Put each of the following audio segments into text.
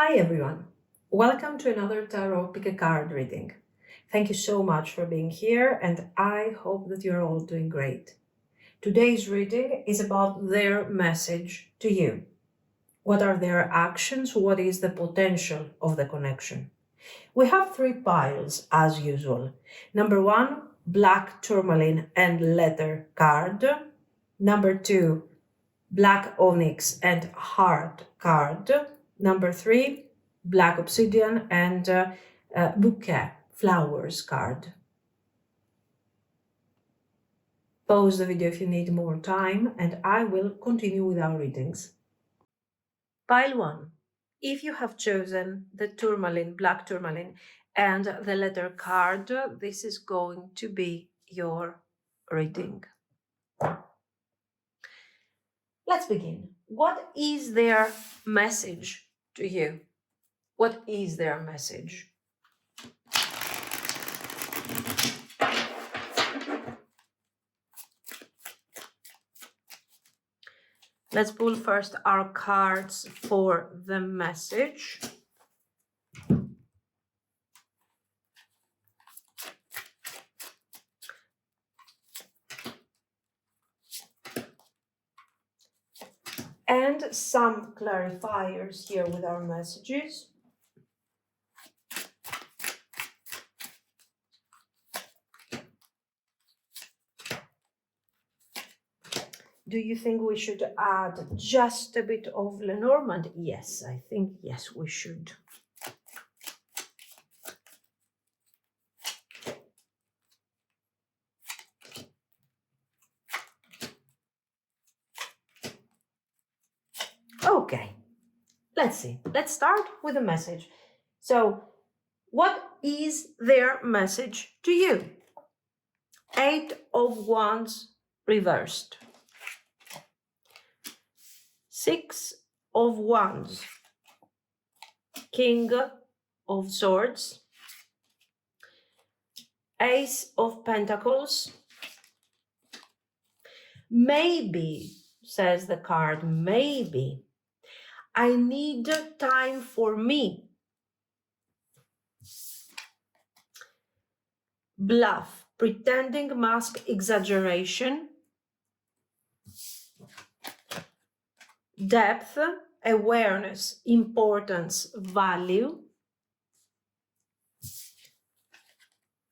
Hi everyone, welcome to another Tarot Pick a Card reading. Thank you so much for being here and I hope that you're all doing great. Today's reading is about their message to you. What are their actions? What is the potential of the connection? We have three piles as usual. Number one, black tourmaline and letter card. Number two, black onyx and heart card. Number three, black obsidian and bouquet flowers card. Pause the video if you need more time and I will continue with our readings. Pile 1. If you have chosen the tourmaline, black tourmaline, and the letter card, this is going to be your reading. Let's begin. What is their message to you? What is their message? Let's pull first our cards for the message. And some clarifiers here with our messages. Do you think we should add just a bit of Lenormand? Yes, I think yes, we should. Okay, let's see. Let's start with a message. So, what is their message to you? 8 of Wands reversed. 6 of Wands. King of Swords. Ace of Pentacles. Maybe, says the card, maybe. I need time for me. Bluff, pretending, mask, exaggeration. Depth, awareness, importance, value.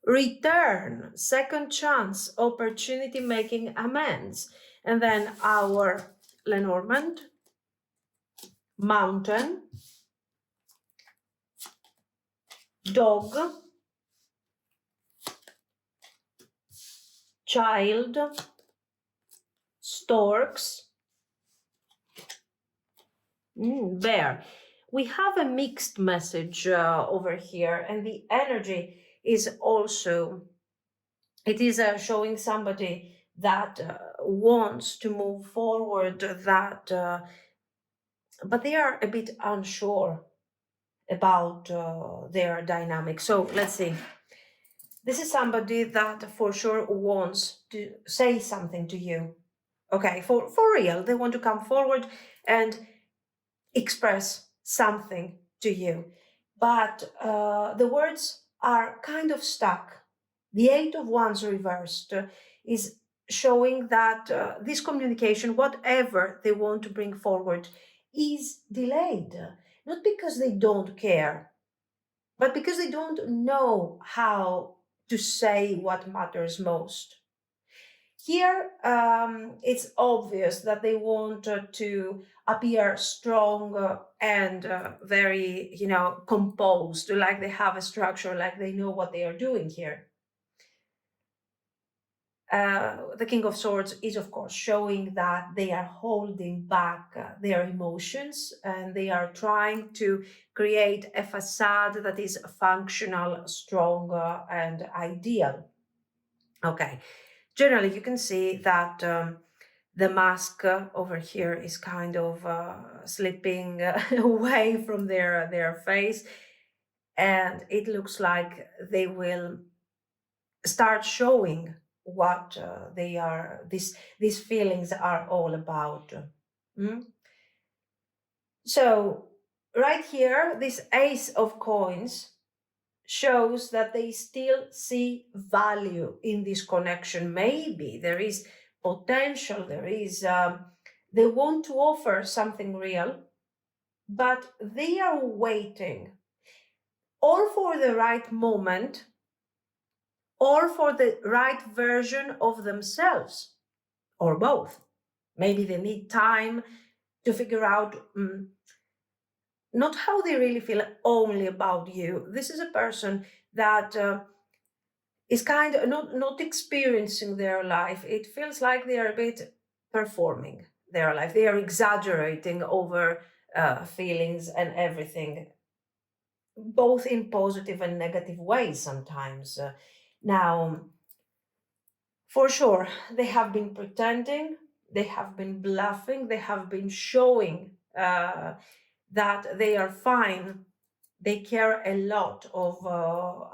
Return, second chance, opportunity, making amends. And then our Lenormand, mountain, dog, child, storks, bear. We have a mixed message over here, and the energy is also, it is showing somebody that wants to move forward, that but they are a bit unsure about their dynamic. So let's see. This is somebody that for sure wants to say something to you. Okay, for real, they want to come forward and express something to you. But the words are kind of stuck. The 8 of Wands reversed is showing that this communication, whatever they want to bring forward, is delayed. Not because they don't care, but because they don't know how to say what matters most. Here, it's obvious that they want to appear strong and very, composed, like they have a structure, like they know what they are doing here. The King of Swords is, of course, showing that they are holding back their emotions and they are trying to create a facade that is functional, strong, and ideal. Okay, generally you can see that the mask over here is kind of slipping away from their face, and it looks like they will start showing what they are, these feelings are all about. So right here, this Ace of Coins shows that they still see value in this connection. Maybe there is potential, there is, they want to offer something real, but they are waiting or for the right moment or for the right version of themselves, or both. Maybe they need time to figure out not how they really feel only about you. This is a person that is kind of not experiencing their life. It feels like they are a bit performing their life. They are exaggerating over feelings and everything, both in positive and negative ways sometimes. Now, for sure, they have been pretending, they have been bluffing, they have been showing that they are fine. They care a lot of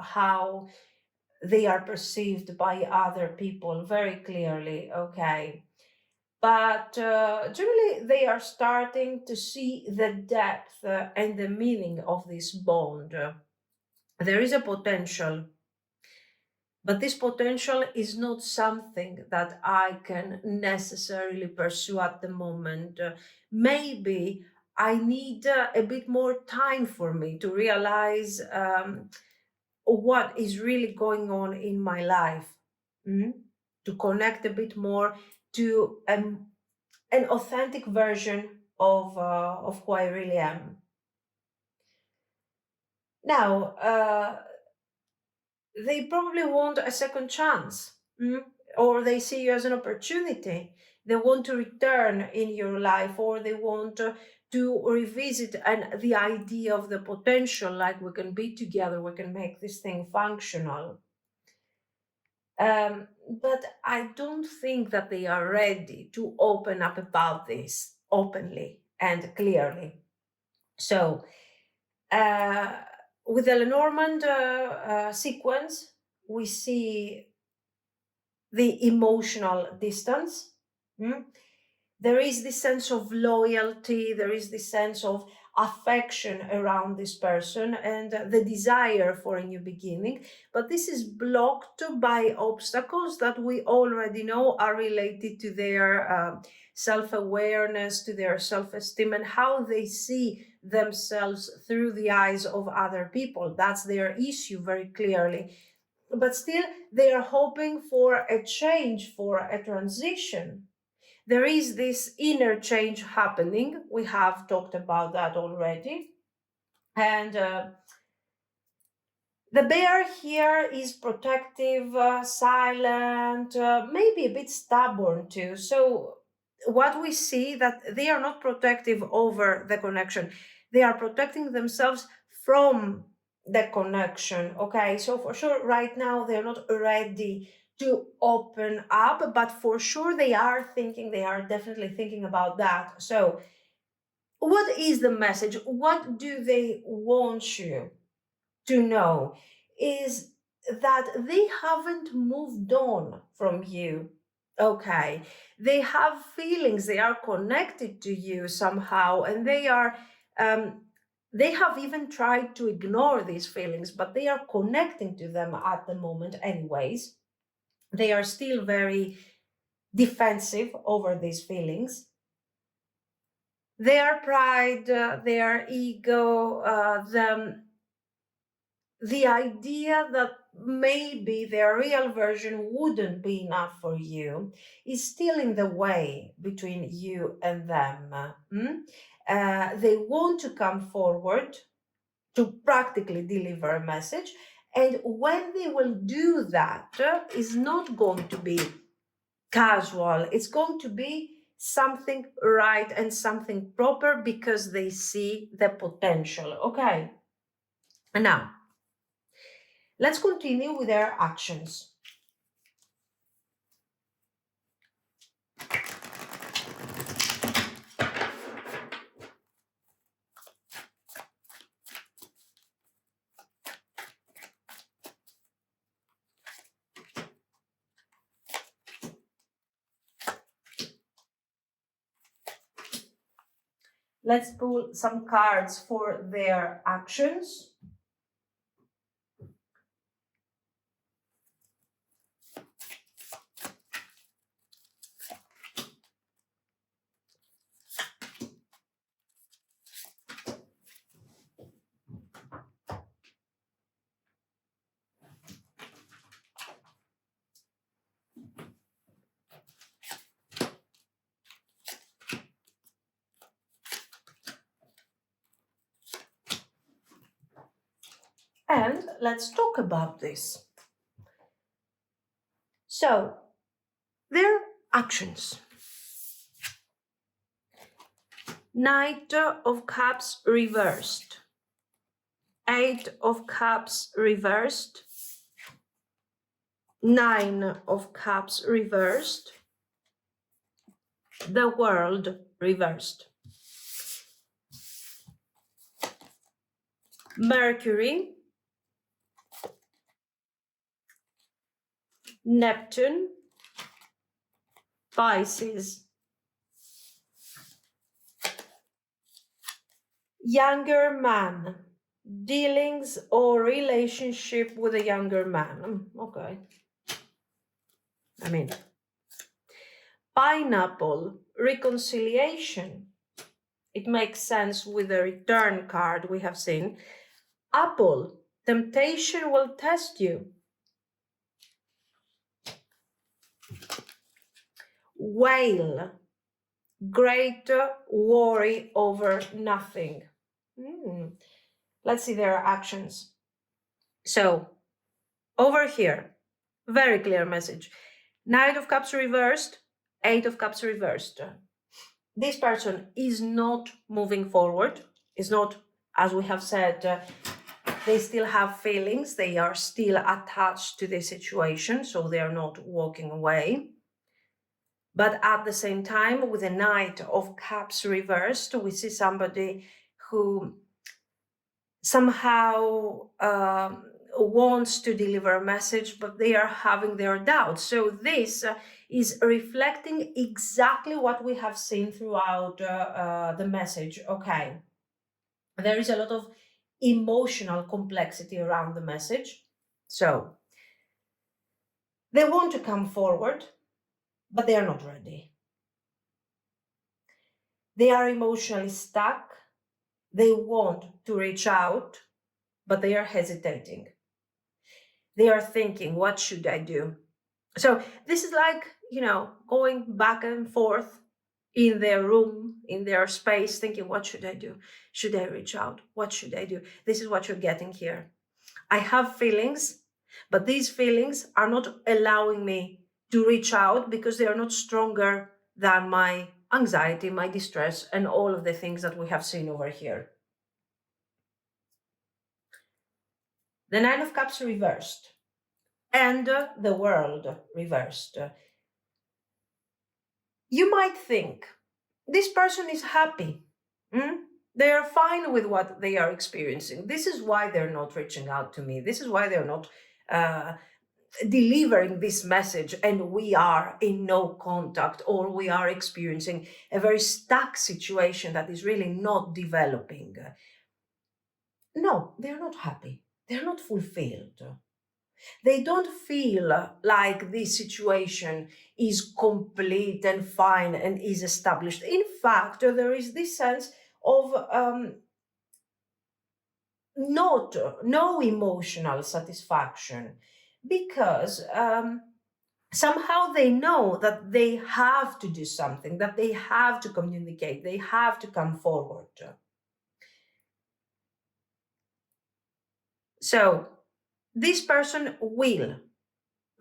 how they are perceived by other people very clearly, okay? But generally, they are starting to see the depth and the meaning of this bond. There is a potential, but this potential is not something that I can necessarily pursue at the moment. Maybe I need a bit more time for me to realize what is really going on in my life, mm? To connect a bit more to an authentic version of who I really am. Now, they probably want a second chance, or they see you as an opportunity. They want to return in your life, or they want to revisit the idea of the potential, like we can be together, we can make this thing functional. But I don't think that they are ready to open up about this openly and clearly. So, uh, with the Lenormand sequence, we see the emotional distance. There is this sense of loyalty, there is this sense of affection around this person and the desire for a new beginning. But this is blocked by obstacles that we already know are related to their self awareness, to their self esteem, and how they see themselves through the eyes of other people. That's their issue very clearly. But still, they are hoping for a change, for a transition. There is this inner change happening. We have talked about that already. And the bear here is protective, silent, maybe a bit stubborn too. So what we see that they are not protective over the connection. They are protecting themselves from the connection. Okay, so for sure right now they're not ready to open up, but for sure they are thinking, they are definitely thinking about that. So what is the message? What do they want you to know? Is that they haven't moved on from you. Okay, they have feelings, they are connected to you somehow, and they have even tried to ignore these feelings, but they are connecting to them at the moment anyways. They are still very defensive over these feelings. Their pride, their ego, the idea that maybe their real version wouldn't be enough for you is still in the way between you and them. They want to come forward to practically deliver a message, and when they will do that, is not going to be casual. It's going to be something right and something proper because they see the potential. Okay. And now, let's continue with their actions. let's pull some cards for their actions. And let's talk about this. So, their actions. Knight of Cups reversed. Eight of Cups reversed. Nine of Cups reversed. The World reversed. Mercury. Neptune. Pisces. Younger man. Dealings or relationship with a younger man. Okay. I mean, pineapple, reconciliation. It makes sense with the return card we have seen. Apple, temptation will test you. Whale, great worry over nothing. Let's see their actions. So, over here, very clear message. Knight of Cups reversed, Eight of Cups reversed. This person is not moving forward, is not, as we have said, they still have feelings, they are still attached to the situation, so they are not walking away. But at the same time, with the Knight of Cups reversed, we see somebody who somehow wants to deliver a message, but they are having their doubts. So this is reflecting exactly what we have seen throughout the message. Okay, there is a lot of emotional complexity around the message. So they want to come forward, but they are not ready. They are emotionally stuck. They want to reach out, but they are hesitating. They are thinking, what should I do? So this is like, going back and forth in their room, in their space, thinking, what should I do? Should I reach out? What should I do? This is what you're getting here. I have feelings, but these feelings are not allowing me to reach out because they are not stronger than my anxiety, my distress, and all of the things that we have seen over here. The Nine of Cups reversed and the World reversed. You might think this person is happy. They are fine with what they are experiencing. This is why they're not reaching out to me. This is why they're not delivering this message, and we are in no contact, or we are experiencing a very stuck situation that is really not developing. No, they're not happy. They're not fulfilled. They don't feel like this situation is complete and fine and is established. In fact, there is this sense of no emotional satisfaction, because somehow they know that they have to do something, that they have to communicate, they have to come forward. So this person will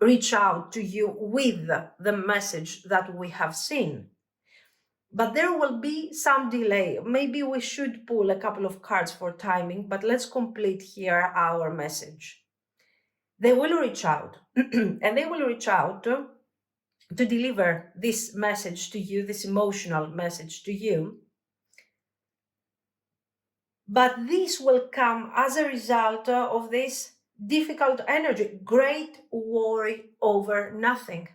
reach out to you with the message that we have seen. But there will be some delay. Maybe we should pull a couple of cards for timing, but let's complete here our message. They will reach out, and they will reach out to deliver this message to you, this emotional message to you. But this will come as a result of this difficult energy, great worry over nothing.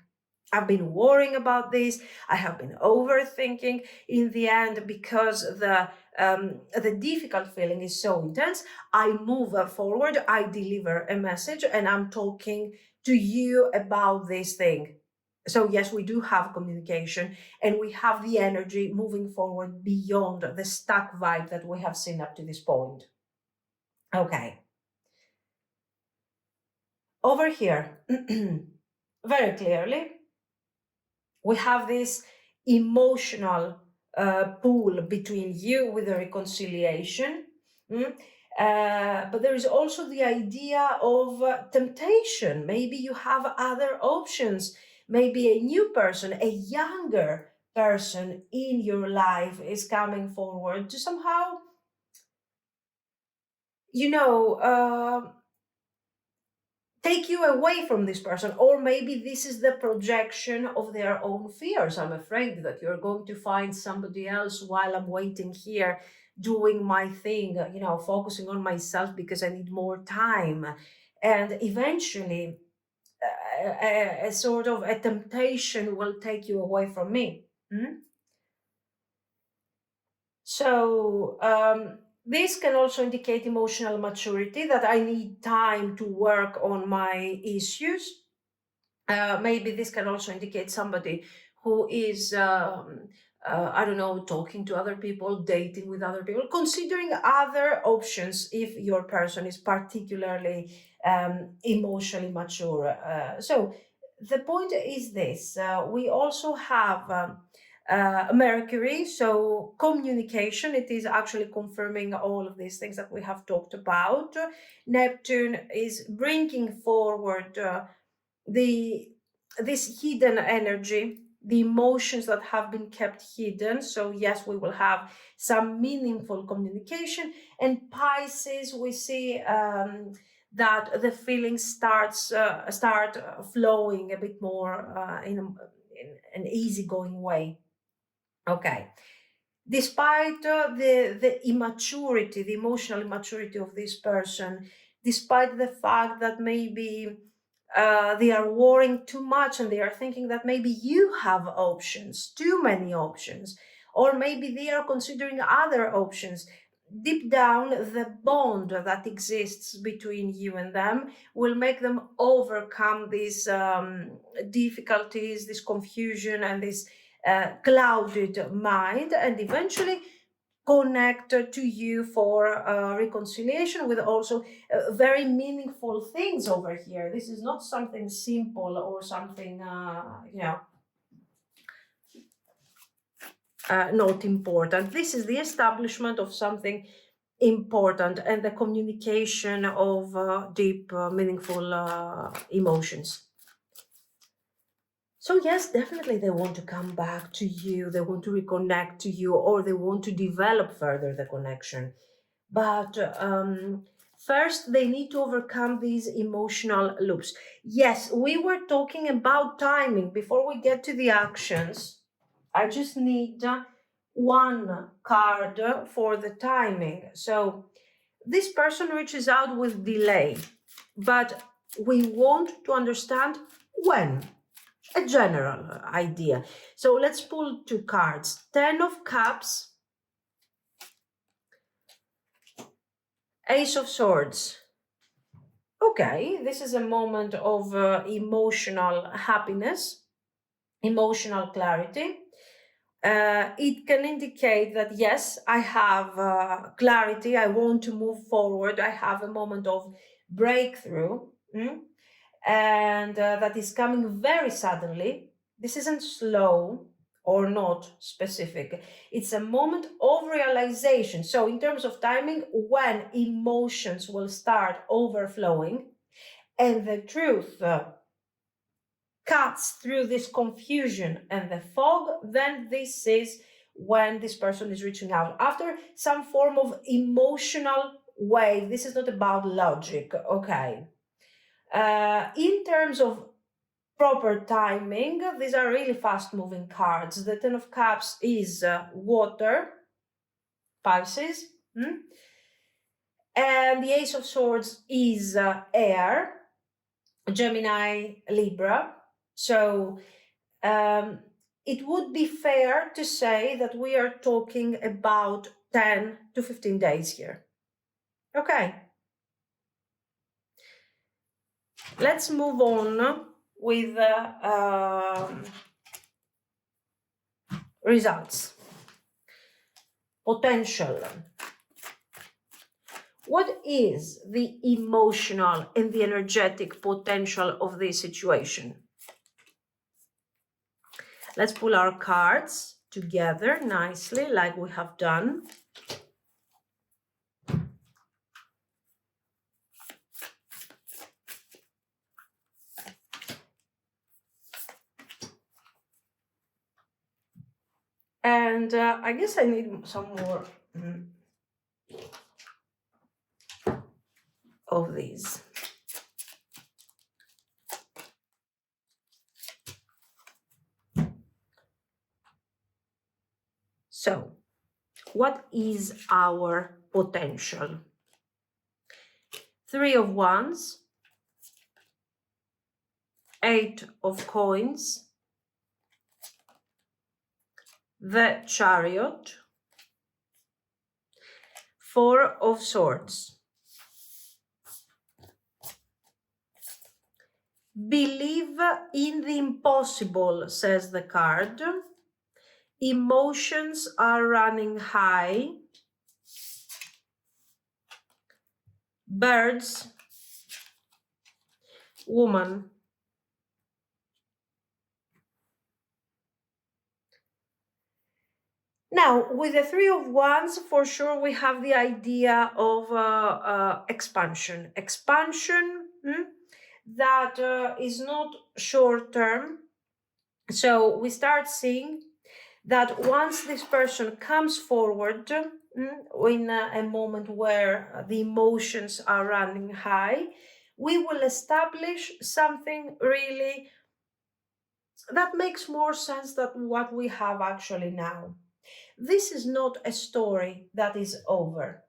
I've been worrying about this. I have been overthinking in the end, because the the difficult feeling is so intense, I move forward, I deliver a message, and I'm talking to you about this thing. So yes, we do have communication, and we have the energy moving forward beyond the stuck vibe that we have seen up to this point. Okay. Over here, very clearly, we have this emotional pull between you with a reconciliation. But there is also the idea of temptation. Maybe you have other options. Maybe a new person, a younger person in your life is coming forward to somehow, you know, take you away from this person, or maybe this is the projection of their own fears. I'm afraid that you're going to find somebody else while I'm waiting here doing my thing, focusing on myself because I need more time. And eventually a sort of a temptation will take you away from me. So this can also indicate emotional maturity, that I need time to work on my issues. Maybe this can also indicate somebody who is, I don't know, talking to other people, dating with other people, considering other options if your person is particularly emotionally mature. So the point is this, we also have Mercury, so communication. It is actually confirming all of these things that we have talked about. Neptune is bringing forward the this hidden energy, the emotions that have been kept hidden. So yes, we will have some meaningful communication. And Pisces, we see that the feelings start flowing a bit more in an easygoing way. Okay. Despite the immaturity, the emotional immaturity of this person, despite the fact that maybe they are worrying too much and they are thinking that maybe you have options, too many options, or maybe they are considering other options. Deep down, the bond that exists between you and them will make them overcome these difficulties, this confusion, and this clouded mind, and eventually connect to you for reconciliation with also very meaningful things over here. This is not something simple or something, not important. This is the establishment of something important and the communication of deep, meaningful emotions. So yes, definitely they want to come back to you, they want to reconnect to you, or they want to develop further the connection. But first, they need to overcome these emotional loops. Yes, we were talking about timing. Before we get to the actions, I just need one card for the timing. So this person reaches out with delay, but we want to understand when. A general idea. So let's pull two cards. 10 of Cups, Ace of Swords. Okay, this is a moment of emotional happiness, emotional clarity. It can indicate that yes, I have clarity, I want to move forward, I have a moment of breakthrough. And that is coming very suddenly. This isn't slow or not specific. It's a moment of realization. So, in terms of timing, when emotions will start overflowing and the truth cuts through this confusion and the fog, then this is when this person is reaching out after some form of emotional wave. This is not about logic, okay? In terms of proper timing, these are really fast moving cards. The 10 of Cups is water, Pisces, and the Ace of Swords is air, Gemini, Libra. So it would be fair to say that we are talking about 10 to 15 days here. Okay. Let's move on with results. Potential. What is the emotional and the energetic potential of this situation? Let's pull our cards together nicely, like we have done. And I guess I need some more of these. So, what is our potential? 3 of Wands, 8 of Coins, the Chariot, 4 of Swords. Believe in the impossible, says the card. Emotions are running high. Birds, woman. Now, with the 3 of Wands, for sure, we have the idea of expansion. Expansion that is not short term. So we start seeing that once this person comes forward in a moment where the emotions are running high, we will establish something really that makes more sense than what we have actually now. This is not a story that is over.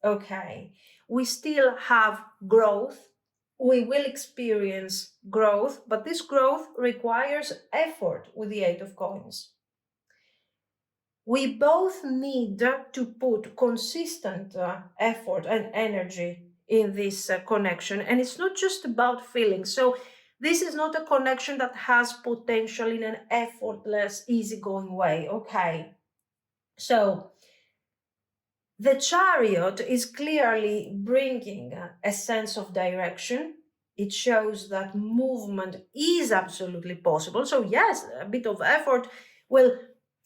Okay, we still have growth. We will experience growth, but this growth requires effort with the 8 of Coins. We both need to put consistent effort and energy in this connection. And it's not just about feelings. So this is not a connection that has potential in an effortless, easygoing way. Okay. So the Chariot is clearly bringing a sense of direction. It shows that movement is absolutely possible. So yes, a bit of effort will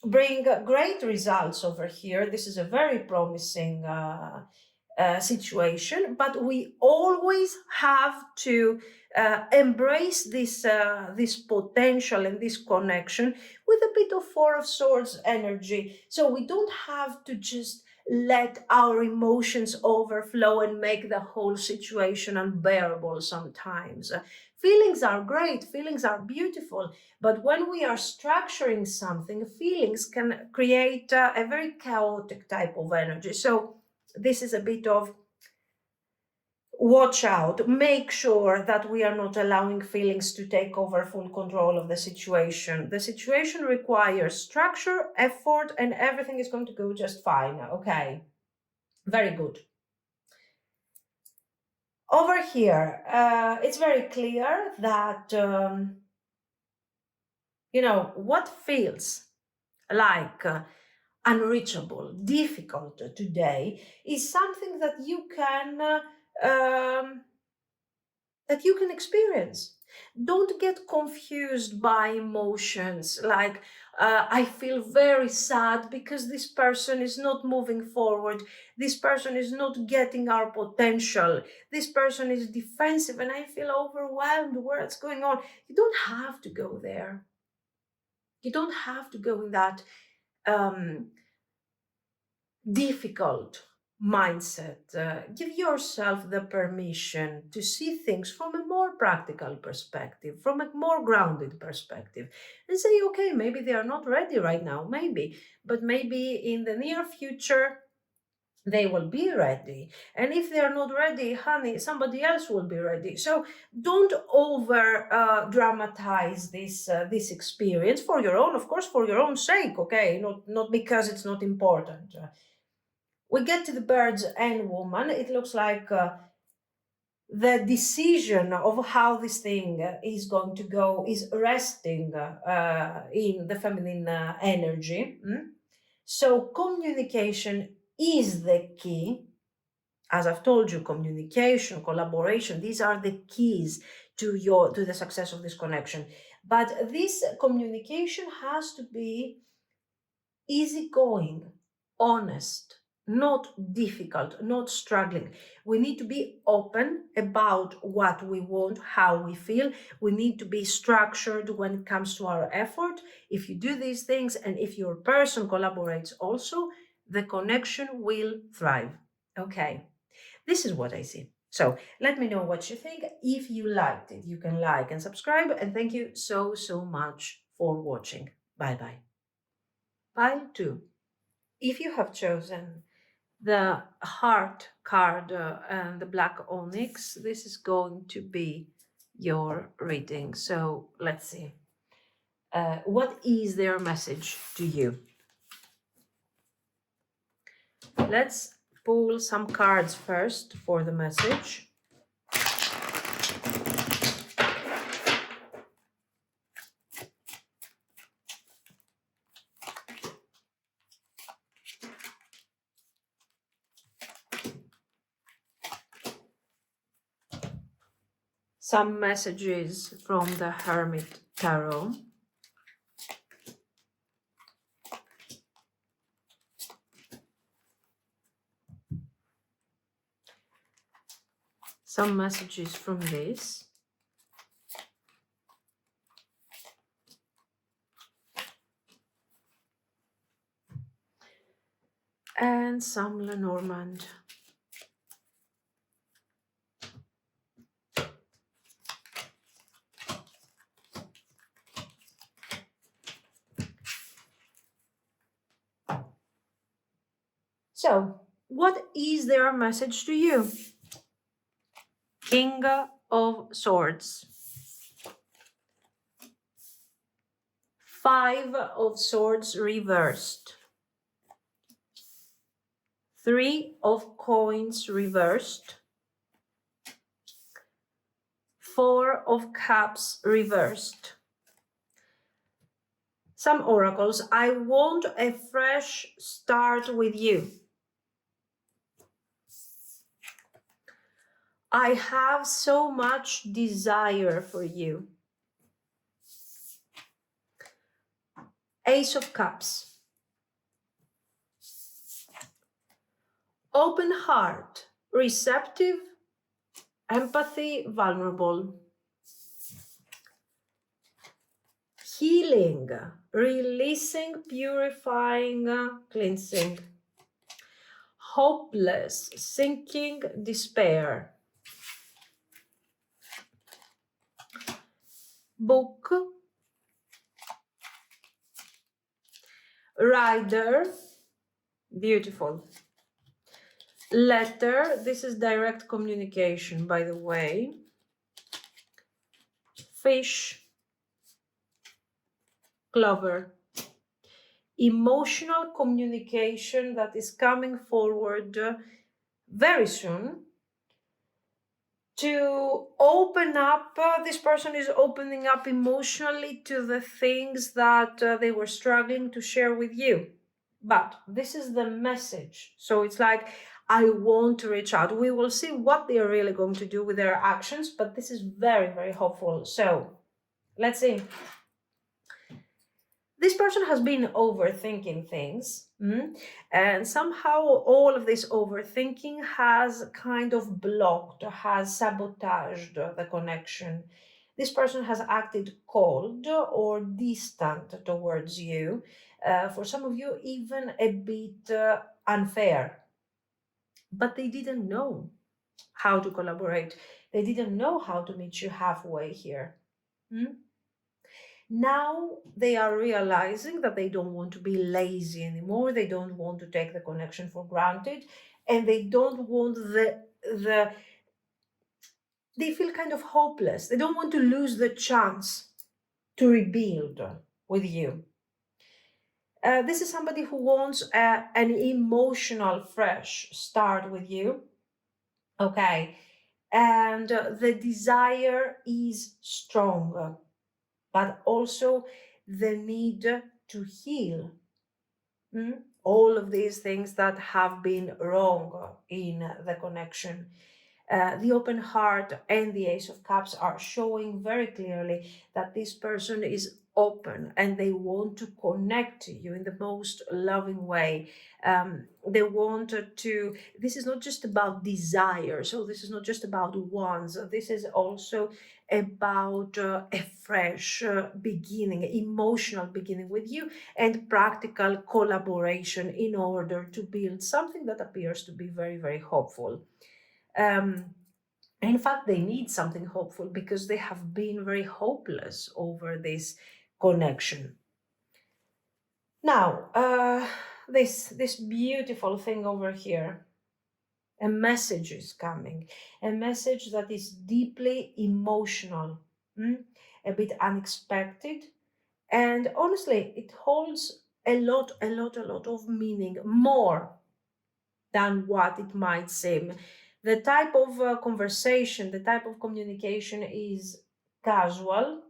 bring great results over here. This is a very promising situation, but we always have to embrace this potential and this connection with a bit of 4 of Swords energy. So we don't have to just let our emotions overflow and make the whole situation unbearable sometimes. Feelings are great, feelings are beautiful, but when we are structuring something, feelings can create a very chaotic type of energy. So this is a bit of watch out, make sure that we are not allowing feelings to take over full control of the situation. The situation requires structure, effort, and everything is going to go just fine. Okay, very good. Over here, it's very clear that, what feels like unreachable, difficult today is something that you can experience. Don't get confused by emotions like I feel very sad because this person is not moving forward. This person is not getting our potential. This person is defensive and I feel overwhelmed. What's going on? You don't have to go there. You don't have to go in that difficult mindset. Give yourself the permission to see things from a more practical perspective, from a more grounded perspective, and say, okay, maybe they are not ready right now, but maybe in the near future they will be ready. And if they are not ready, honey, somebody else will be ready. So don't over dramatize this experience for your own, of course, for your own sake, okay? Not because it's not important. we get to the birds and woman. It looks like the decision of how this thing is going to go is resting in the feminine energy. So communication is the key. As I've told you, communication, collaboration, these are the keys to the success of this connection. But this communication has to be easygoing, honest, not difficult, not struggling. We need to be open about what we want, how we feel. We need to be structured when it comes to our effort. If you do these things and if your person collaborates also, the connection will thrive. Okay, this is what I see. So let me know what you think. If you liked it, you can like and subscribe. And thank you so, so much for watching. Bye bye. Pile 2. If you have chosen the heart card and the black onyx, this is going to be your reading. So let's see. What is their message to you? Let's pull some cards first for the message. Some messages from the Hermit Tarot. Some messages from this. And some Lenormand. So, what is their message to you? King of Swords. 5 of Swords reversed. 3 of Coins reversed. 4 of Cups reversed. Some oracles. I want a fresh start with you. I have so much desire for you. Ace of Cups. Open heart, receptive, empathy, vulnerable. Healing, releasing, purifying, cleansing. Hopeless, sinking, despair. Book. Rider, beautiful. Letter, this is direct communication, by the way. Fish. Clover. Emotional communication that is coming forward very soon to open up. This person is opening up emotionally to the things that they were struggling to share with you. But this is the message. So it's like, I want to reach out. We will see what they are really going to do with their actions, but this is very, very hopeful. So let's see. This person has been overthinking things, and somehow all of this overthinking has kind of blocked, has sabotaged the connection. This person has acted cold or distant towards you. For some of you, even a bit unfair. But they didn't know how to collaborate. They didn't know how to meet you halfway here. Now they are realizing that they don't want to be lazy anymore. They don't want to take the connection for granted, and they don't want they feel kind of hopeless. They don't want to lose the chance to rebuild with you. This is somebody who wants an emotional fresh start with you. Okay. And the desire is strong, but also the need to heal. All of these things that have been wrong in the connection. The open heart and the Ace of Cups are showing very clearly that this person is open and they want to connect to you in the most loving way. They want to, this is not just about desire, so this is not just about wants, this is also about a fresh beginning, emotional beginning with you, and practical collaboration in order to build something that appears to be very, very hopeful. In fact, they need something hopeful because they have been very hopeless over this connection. Now, this beautiful thing over here, a message is coming, a message that is deeply emotional, a bit unexpected, and honestly, it holds a lot of meaning, more than what it might seem. The type of conversation, the type of communication is casual,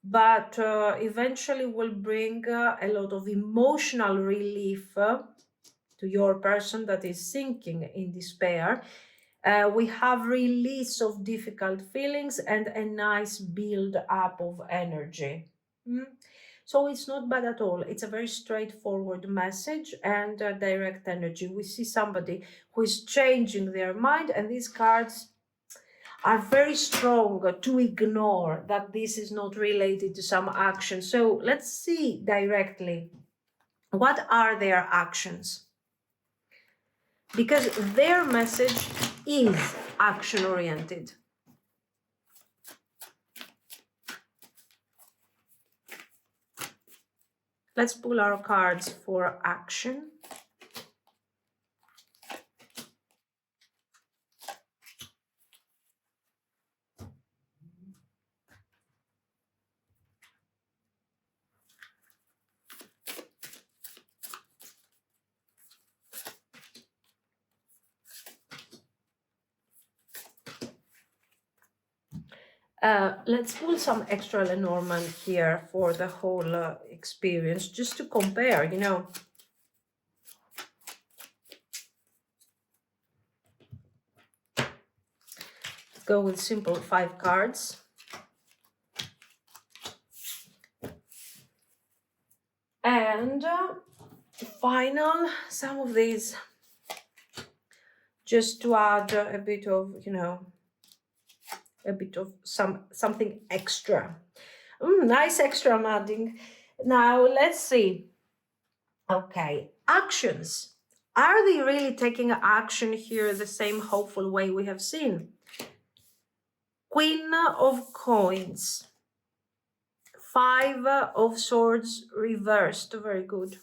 but eventually will bring a lot of emotional relief to your person that is sinking in despair. We have release of difficult feelings and a nice build up of energy. Mm. So it's not bad at all. It's a very straightforward message and direct energy. We see somebody who is changing their mind, and these cards are very strong to ignore that this is not related to some action. So let's see directly, what are their actions? Because their message is action oriented. Let's pull our cards for action. Let's pull some extra Lenormand here for the whole experience, just to compare, you know. Let's go with simple 5 cards. And final, some of these, just to add a bit of, you know, a bit of something extra. Nice extra I'm adding. Now let's see. Okay, actions. Are they really taking action here the same hopeful way we have seen? Queen of Coins. 5 of Swords reversed. Very good.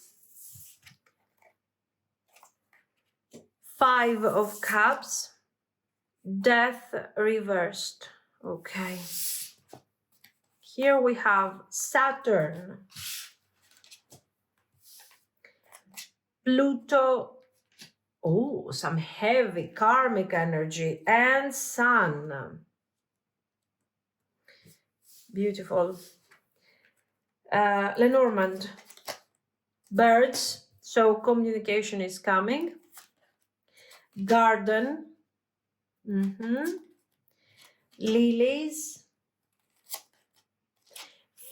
5 of Cups. Death reversed. Okay. Here we have Saturn. Pluto. Oh, some heavy karmic energy. And Sun. Beautiful. Lenormand. Birds. So communication is coming. Garden. Lilies.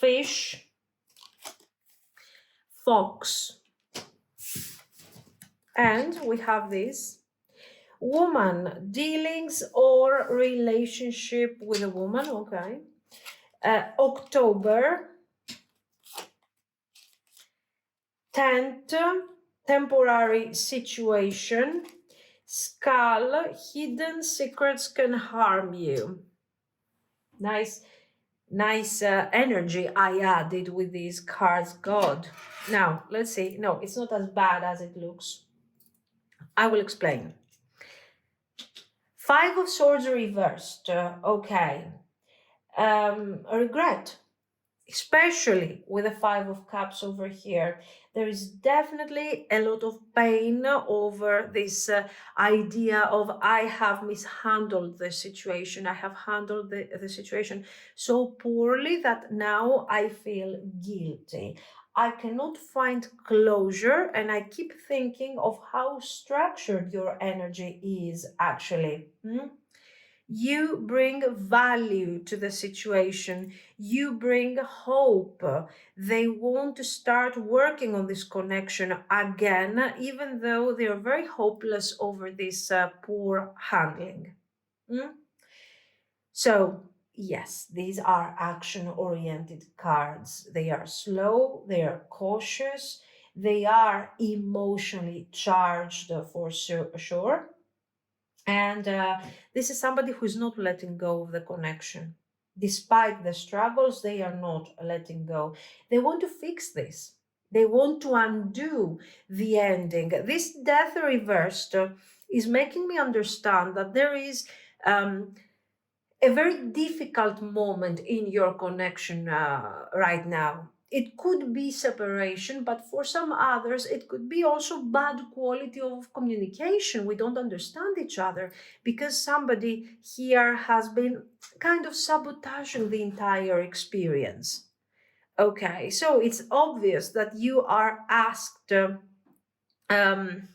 Fish. Fox. And we have this. Woman, dealings or relationship with a woman. Okay. October. Tent, temporary situation. Skull, hidden secrets can harm you. Nice energy I added with these cards. God. Now, let's see. No, it's not as bad as it looks. I will explain. 5 of Swords reversed. Okay. Regret. especially with the Five of Cups over here. There is definitely a lot of pain over this idea of I have mishandled the situation. I have handled the situation so poorly that now I feel guilty. I cannot find closure, and I keep thinking of how structured your energy is actually. You bring value to the situation. You bring hope. They want to start working on this connection again, even though they are very hopeless over this poor handling. Mm? So, yes, these are action oriented cards. They are slow, they are cautious, they are emotionally charged for sure. And this is somebody who is not letting go of the connection. Despite the struggles, they are not letting go. They want to fix this. They want to undo the ending. This death reversed is making me understand that there is a very difficult moment in your connection right now. It could be separation, but for some others, it could be also bad quality of communication. We don't understand each other because somebody here has been kind of sabotaging the entire experience. Okay, so it's obvious that you are asked um,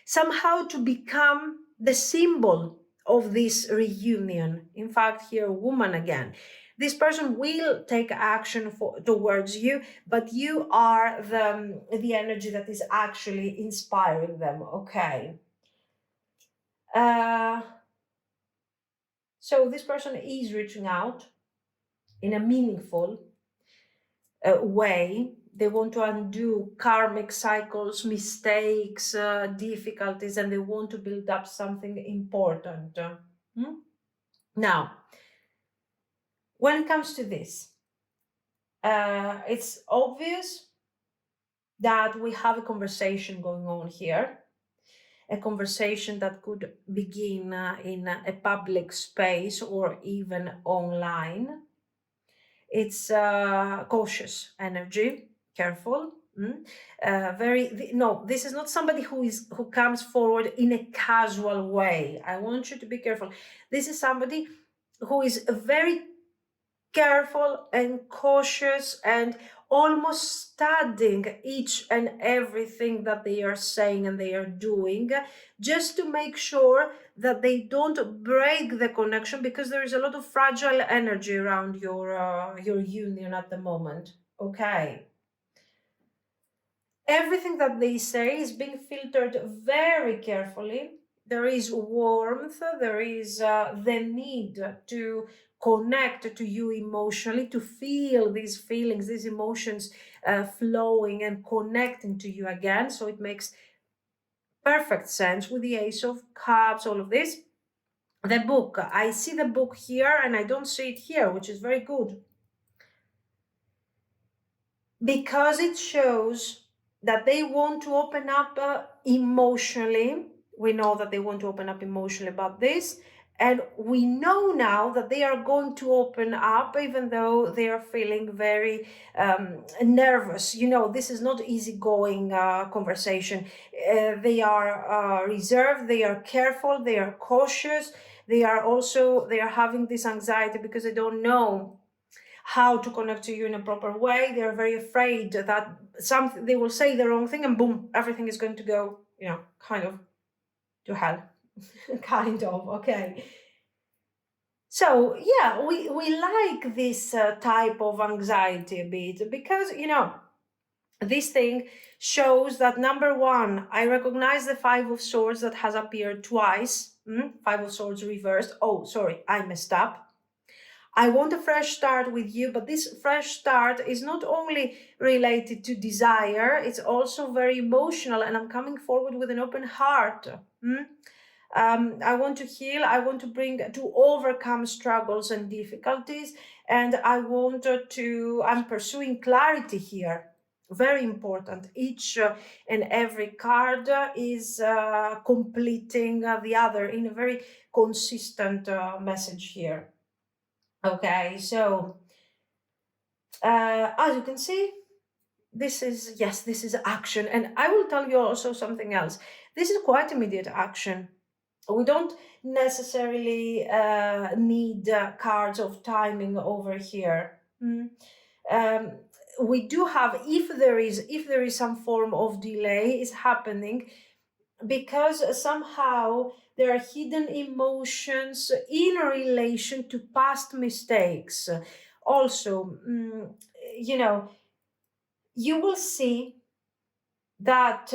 somehow to become the symbol of this reunion. In fact, here, woman again. This person will take action towards you, but you are the energy that is actually inspiring them. Okay. Uh, so this person is reaching out in a meaningful way. They want to undo karmic cycles, mistakes, difficulties, and they want to build up something important. Now, when it comes to this, it's obvious that we have a conversation going on here, a conversation that could begin in a public space or even online. It's cautious energy, careful. No, this is not somebody who comes forward in a casual way. I want you to be careful. This is somebody who is very careful and cautious and almost studying each and everything that they are saying and they are doing, just to make sure that they don't break the connection, because there is a lot of fragile energy around your union at the moment. Okay, everything that they say is being filtered very carefully. There is warmth, there is the need to connect to you emotionally, to feel these feelings, these emotions flowing and connecting to you again. So it makes perfect sense with the Ace of Cups, all of this. The book, I see the book here and I don't see it here, which is very good, because it shows that they want to open up emotionally. We know that they want to open up emotionally about this. And we know now that they are going to open up, even though they are feeling very nervous. You know, this is not easygoing conversation. They are reserved, they are careful, they are cautious. They are having this anxiety because they don't know how to connect to you in a proper way. They're very afraid that they will say the wrong thing and boom, everything is going to go, kind of to hell. Kind of, okay. So yeah, we like this type of anxiety a bit, because this thing shows that, number one, I recognize the Five of Swords that has appeared twice. Five of Swords reversed. Oh, sorry, I messed up. I want a fresh start with you, but this fresh start is not only related to desire, it's also very emotional, and I'm coming forward with an open heart. I want to heal, I want to overcome struggles and difficulties, and I'm pursuing clarity here. Very important. Each and every card is completing the other in a very consistent message here. Okay, so As you can see, this is, yes, this is action. And I will tell you also something else. This is quite immediate action. We don't necessarily need cards of timing over here. Um, we do have, if there is some form of delay is happening, because somehow there are hidden emotions in relation to past mistakes. Also, you know, you will see that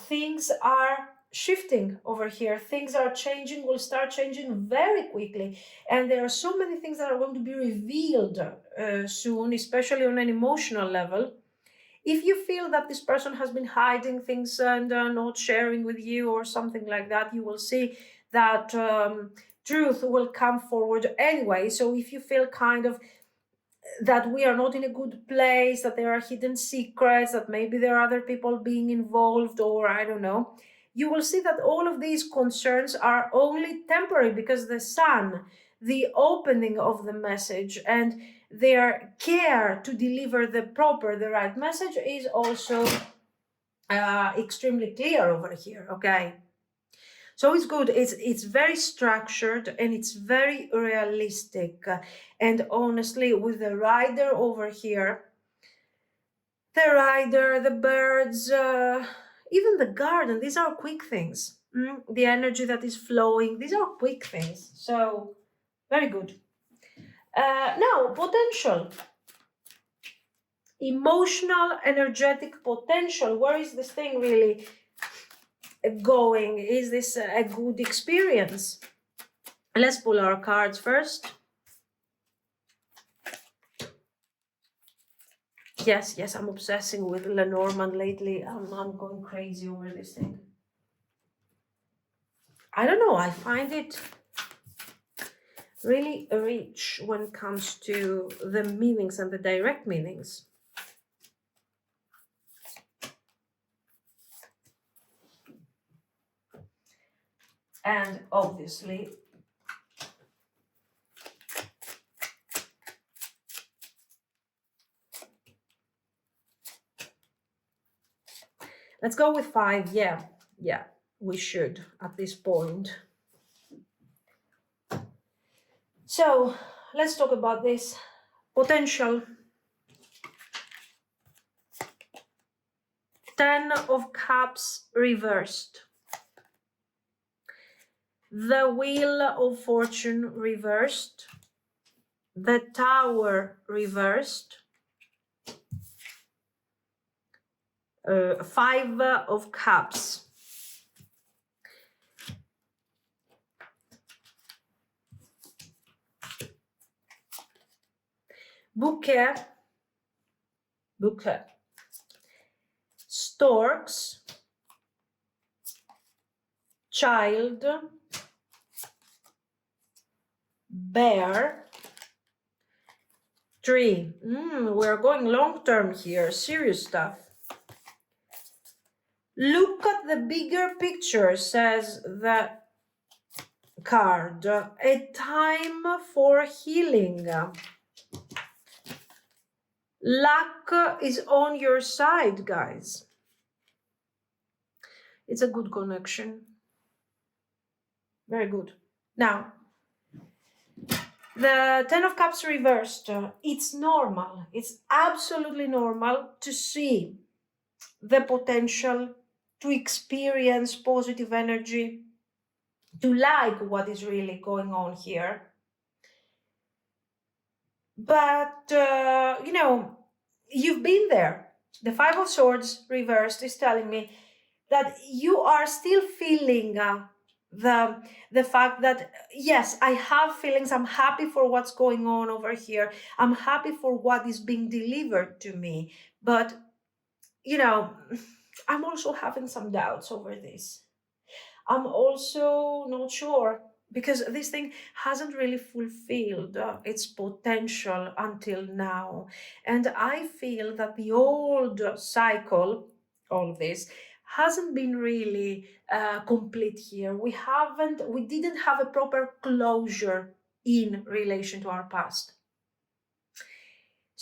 things are shifting over here. Things are changing, will start changing very quickly. And there are so many things that are going to be revealed soon, especially on an emotional level. If you feel that this person has been hiding things and not sharing with you or something like that, you will see that truth will come forward anyway. So if you feel kind of that we are not in a good place, that there are hidden secrets, that maybe there are other people being involved, or I don't know, you will see that all of these concerns are only temporary, because the sun, the opening of the message, and their care to deliver the right message is also extremely clear over here, okay? So it's good. It's very structured and it's very realistic. And honestly, with the rider over here, the rider, the birds, even the garden, these are quick things. The energy that is flowing, these are quick things. So very good. Now, potential. Emotional, energetic potential. Where is this thing really going? Is this a good experience? Let's pull our cards first. Yes, I'm obsessing with Lenormand lately. I'm going crazy over this thing. I don't know, I find it really rich when it comes to the meanings and the direct meanings. And obviously, let's go with 5. Yeah, we should at this point. So let's talk about this potential. 10 of Cups reversed. The Wheel of Fortune reversed. The Tower reversed. 5 of Cups. Bouquet. Storks. Child. Bear. Tree. We're going long term here. Serious stuff. Look at the bigger picture, says the card. A time for healing. Luck is on your side, guys. It's a good connection. Very good. Now, the 10 of Cups reversed. It's normal. It's absolutely normal to see the potential, to experience positive energy, to like what is really going on here. But, you've been there. The 5 of Swords reversed is telling me that you are still feeling the fact that, yes, I have feelings. I'm happy for what's going on over here. I'm happy for what is being delivered to me. But, I'm also having some doubts over this. I'm also not sure, because this thing hasn't really fulfilled its potential until now. And I feel that the old cycle, all of this, hasn't been really complete here. We didn't have a proper closure in relation to our past.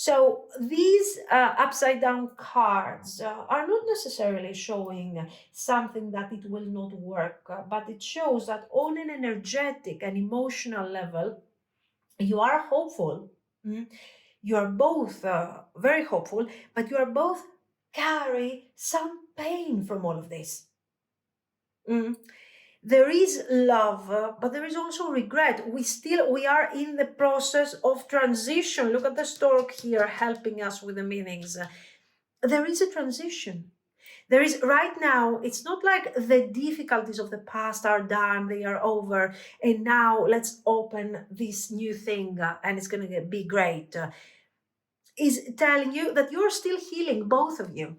So these upside down cards are not necessarily showing something that it will not work, but it shows that on an energetic and emotional level, you are hopeful. Mm. You are both very hopeful, but you are both carry some pain from all of this. Mm. There is love, but there is also regret. We are in the process of transition. Look at the stork here helping us with the meanings. There is a transition. There is right now, it's not like the difficulties of the past are done, they are over, and now let's open this new thing and it's going to be great. Is telling you that you're still healing, both of you.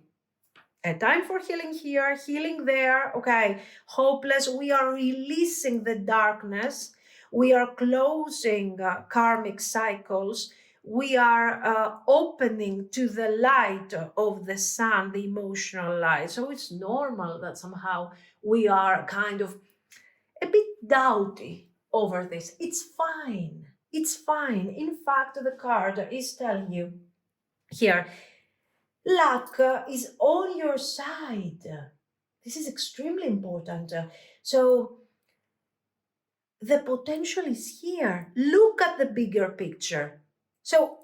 A time for healing here, healing there. Okay, hopeless. We are releasing the darkness. We are closing karmic cycles. We are opening to the light of the sun, the emotional light. So it's normal that somehow we are kind of a bit doubty over this. It's fine. It's fine. In fact, the card is telling you here, luck is on your side. This is extremely important. So the potential is here. Look at the bigger picture. So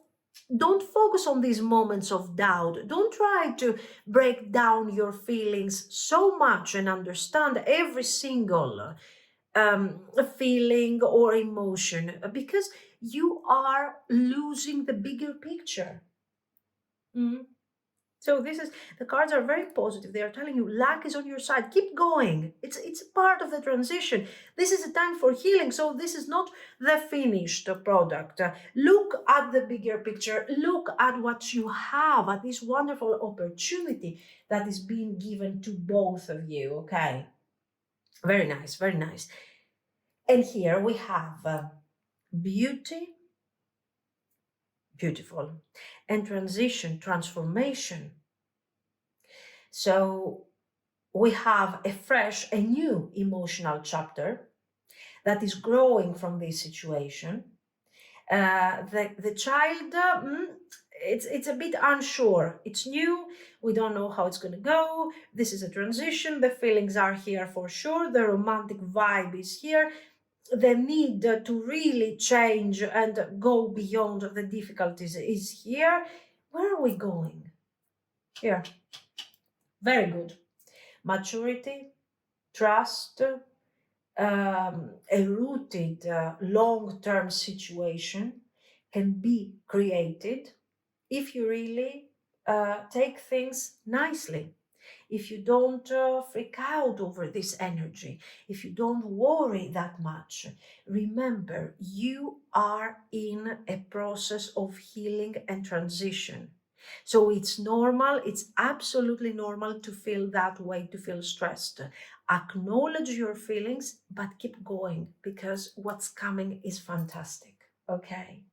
don't focus on these moments of doubt. Don't try to break down your feelings so much and understand every single feeling or emotion, because you are losing the bigger picture. Mm. So this is, the cards are very positive. They are telling you luck is on your side. Keep going. It's part of the transition. This is a time for healing. So this is not the finished product. Look at the bigger picture. Look at what you have, at this wonderful opportunity that is being given to both of you. Okay. Very nice. Very nice. And here we have beauty, beautiful, and transition, transformation. So we have a fresh, a new emotional chapter that is growing from this situation. The child, it's a bit unsure. It's new. We don't know how it's going to go. This is a transition. The feelings are here for sure. The romantic vibe is here. The need to really change and go beyond the difficulties is here. Where are we going? Here. Very good. Maturity, trust, a rooted long-term situation can be created if you really take things nicely, if you don't freak out over this energy, if you don't worry that much. Remember, you are in a process of healing and transition. So it's normal, it's absolutely normal to feel that way, to feel stressed. Acknowledge your feelings, but keep going, because what's coming is fantastic. Okay?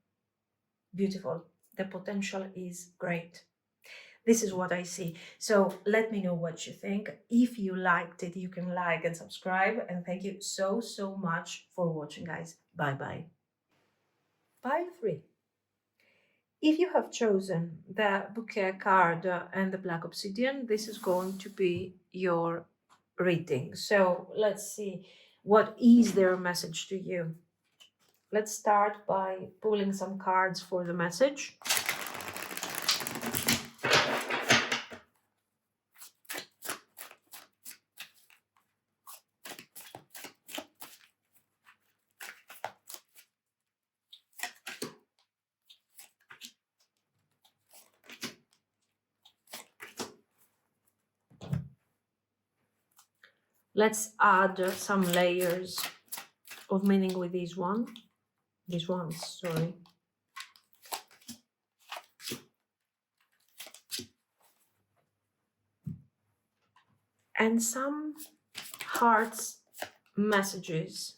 Beautiful. The potential is great. This is what I see. So let me know what you think. If you liked it, you can like and subscribe. And thank you so, so much for watching, guys. Bye-bye. Pile 3. If you have chosen the Bouquet card and the Black Obsidian, this is going to be your reading. So let's see, what is their message to you? Let's start by pulling some cards for the message. Let's add some layers of meaning with these ones, sorry. And some hearts messages.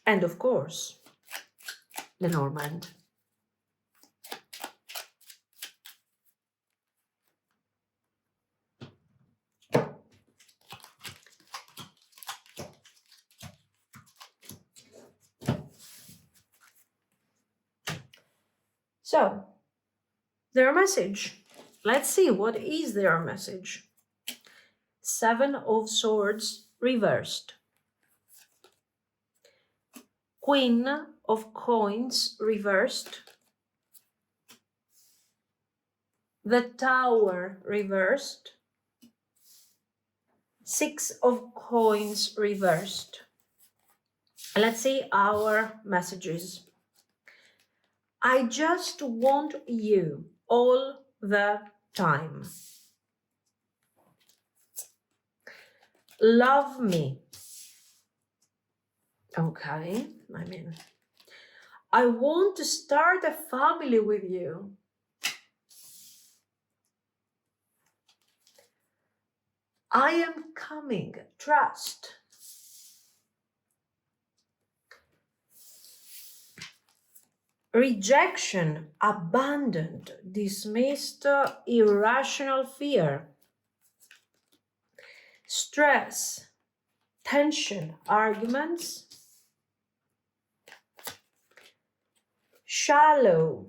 And of course, Lenormand. So, their message. Let's see, what is their message? 7 of Swords reversed. Queen of Coins reversed. The Tower reversed. 6 of Coins reversed. Let's see our messages. I just want you all the time. Love me. Okay, I want to start a family with you. I am coming, trust. Rejection, abandoned, dismissed, irrational fear. Stress, tension, arguments. Shallow,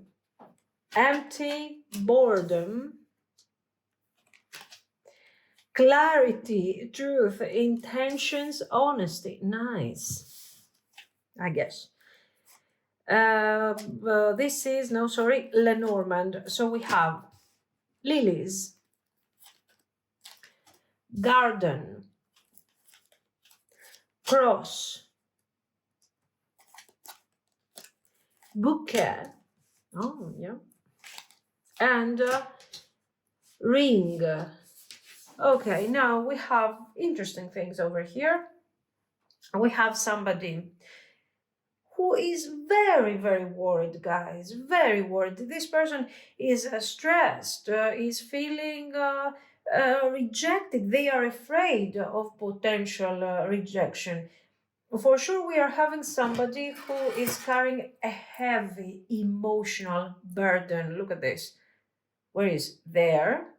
empty, boredom. Clarity, truth, intentions, honesty. Nice, I guess. This is, no, sorry, Lenormand. So we have lilies, garden, cross, bouquet, oh yeah, and ring. Okay, now we have interesting things over here. We have somebody who is very, very worried, guys, very worried. This person is stressed, is feeling rejected. They are afraid of potential rejection. For sure, we are having somebody who is carrying a heavy emotional burden. Look at this. Where is there?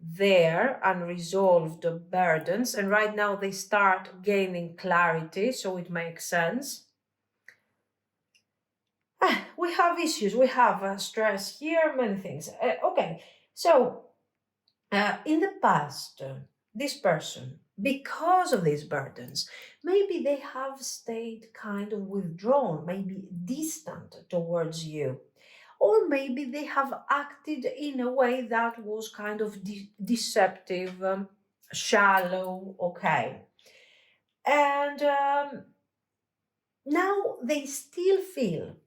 Their unresolved burdens, and right now they start gaining clarity, so it makes sense. We have issues, we have stress here, many things. Okay, so in the past, this person, because of these burdens, maybe they have stayed kind of withdrawn, maybe distant towards you, or maybe they have acted in a way that was kind of deceptive, shallow, okay. And now they still feel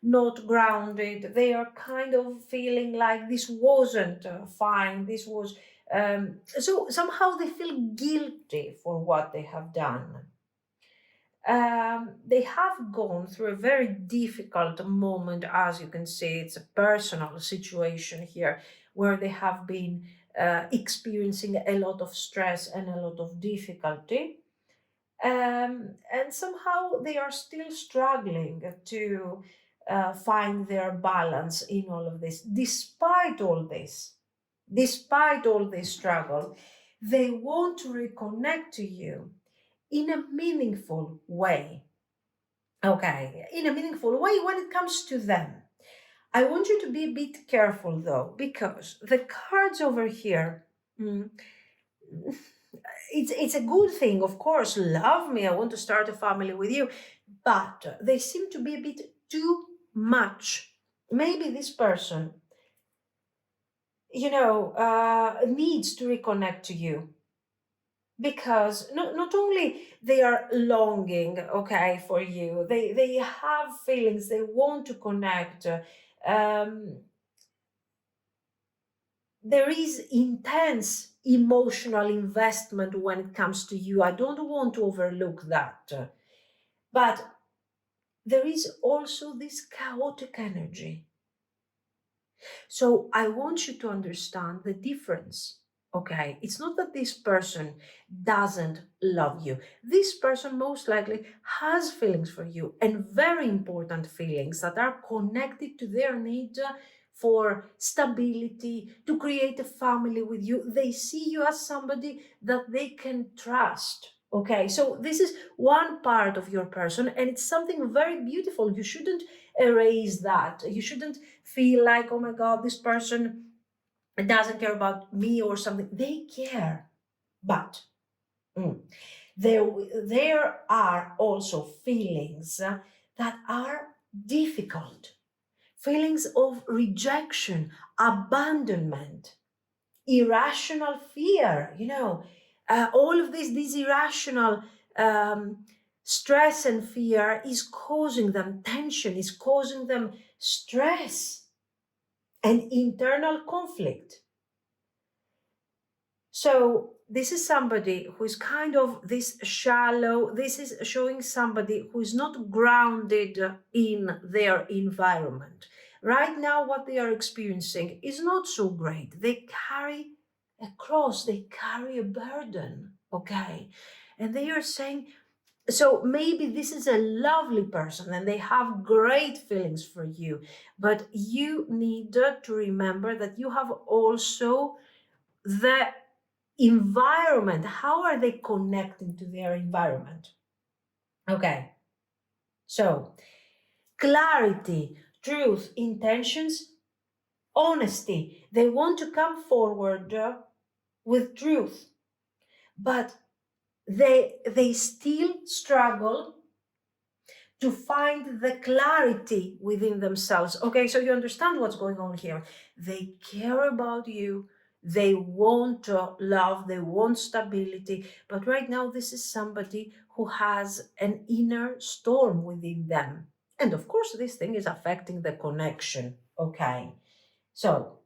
not grounded. They are kind of feeling like this wasn't fine. This was so somehow they feel guilty for what they have done. They have gone through a very difficult moment, as you can see. It's a personal situation here where they have been experiencing a lot of stress and a lot of difficulty. And somehow they are still struggling to find their balance in all of this. Despite all this struggle, they want to reconnect to you in a meaningful way. Okay, in a meaningful way when it comes to them. I want you to be a bit careful though, because the cards over here, it's a good thing, of course. Love me, I want to start a family with you, but they seem to be a bit too much. Maybe this person, needs to reconnect to you, because not only they are longing, okay, for you, they have feelings, they want to connect. There is intense emotional investment when it comes to you. I don't want to overlook that. But there is also this chaotic energy. So I want you to understand the difference. Okay, it's not that this person doesn't love you. This person most likely has feelings for you, and very important feelings that are connected to their need for stability, to create a family with you. They see you as somebody that they can trust. Okay, so this is one part of your person, and it's something very beautiful. You shouldn't erase that. You shouldn't feel like, oh my God, this person doesn't care about me or something. They care, but mm, there are also feelings that are difficult, feelings of rejection, abandonment, irrational fear, all of this irrational um, stress and fear is causing them tension, is causing them stress and internal conflict. So this is somebody who is kind of this shallow, this is showing somebody who is not grounded in their environment. Right now, what they are experiencing is not so great. They carry a cross, they carry a burden, okay? And they are saying, so maybe this is a lovely person and they have great feelings for you, but you need to remember that you have also the environment. How are they connecting to their environment? Okay, so clarity, truth, intentions, honesty. They want to come forward with truth, but they still struggle to find the clarity within themselves. Okay, so you understand what's going on here. They care about you. They want love, they want stability. But right now, this is somebody who has an inner storm within them. And of course, this thing is affecting the connection. Okay, so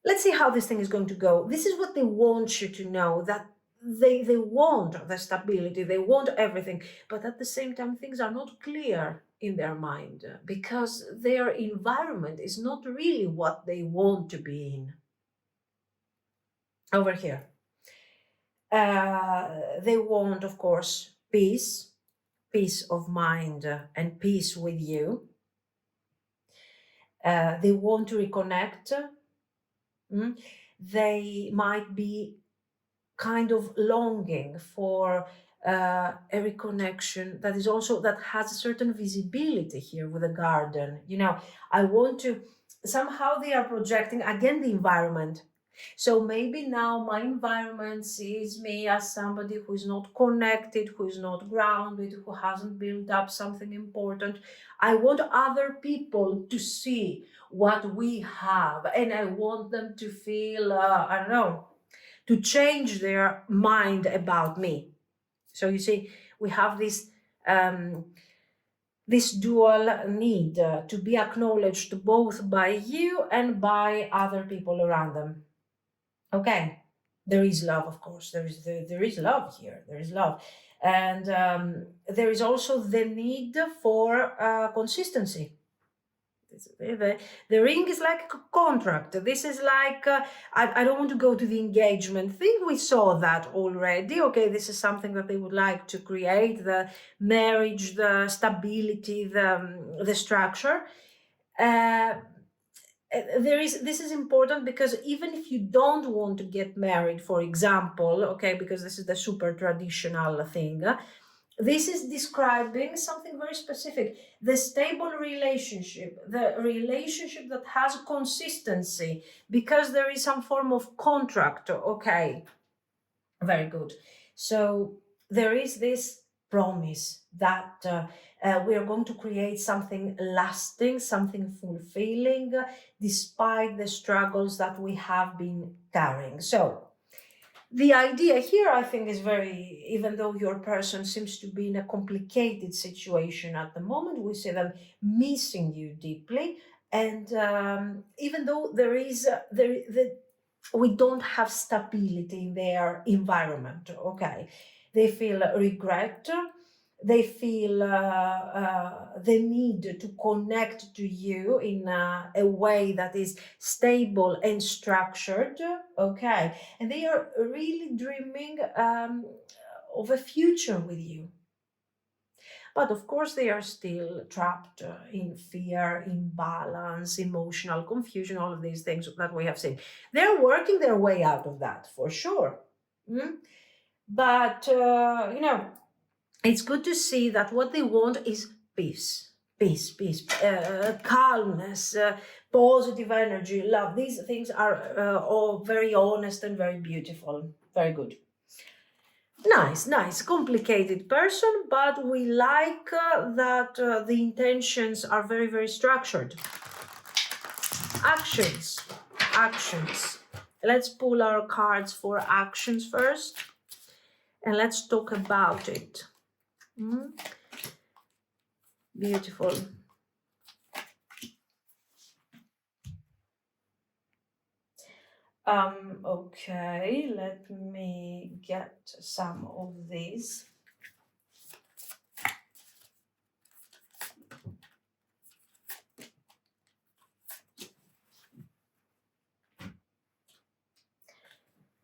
let's see how this thing is going to go. This is what they want you to know, that they want the stability, they want everything, but at the same time things are not clear in their mind because their environment is not really what they want to be in. Over here, they want, of course, peace of mind and peace with you. They want to reconnect. They might be kind of longing for a reconnection that is also that has a certain visibility here with the garden. I want to, somehow they are projecting again the environment. So maybe now my environment sees me as somebody who is not connected, who is not grounded, who hasn't built up something important. I want other people to see what we have, and I want them to feel, I don't know, to change their mind about me. So you see, we have um, this dual need to be acknowledged both by you and by other people around them. Okay, there is love, of course. There is love here. There is love, and there is also the need for consistency. The ring is like a contract. This is like, I don't want to go to the engagement thing. We saw that already. Okay, this is something that they would like to create, the marriage, the stability, the structure. Uh, this is important because even if you don't want to get married, for example, okay, because this is the super traditional thing, this is describing something very specific, the stable relationship, the relationship that has consistency because there is some form of contract. Okay, very good. So there is this promise that we are going to create something lasting, something fulfilling, despite the struggles that we have been carrying. So the idea here, I think, is very, even though your person seems to be in a complicated situation at the moment, we see them missing you deeply. And even though we don't have stability in their environment, okay, they feel regret, they feel the need to connect to you in a way that is stable and structured, okay, and they are really dreaming of a future with you. But of course, they are still trapped in fear, imbalance, emotional confusion, all of these things that we have seen. They're working their way out of that for sure. Mm? But, it's good to see that what they want is peace, peace, calmness, positive energy, love. These things are all very honest and very beautiful. Very good. Nice. Complicated person, but we like that the intentions are very, very structured. Actions. Let's pull our cards for actions first, and let's talk about it. Beautiful. Okay, let me get some of these.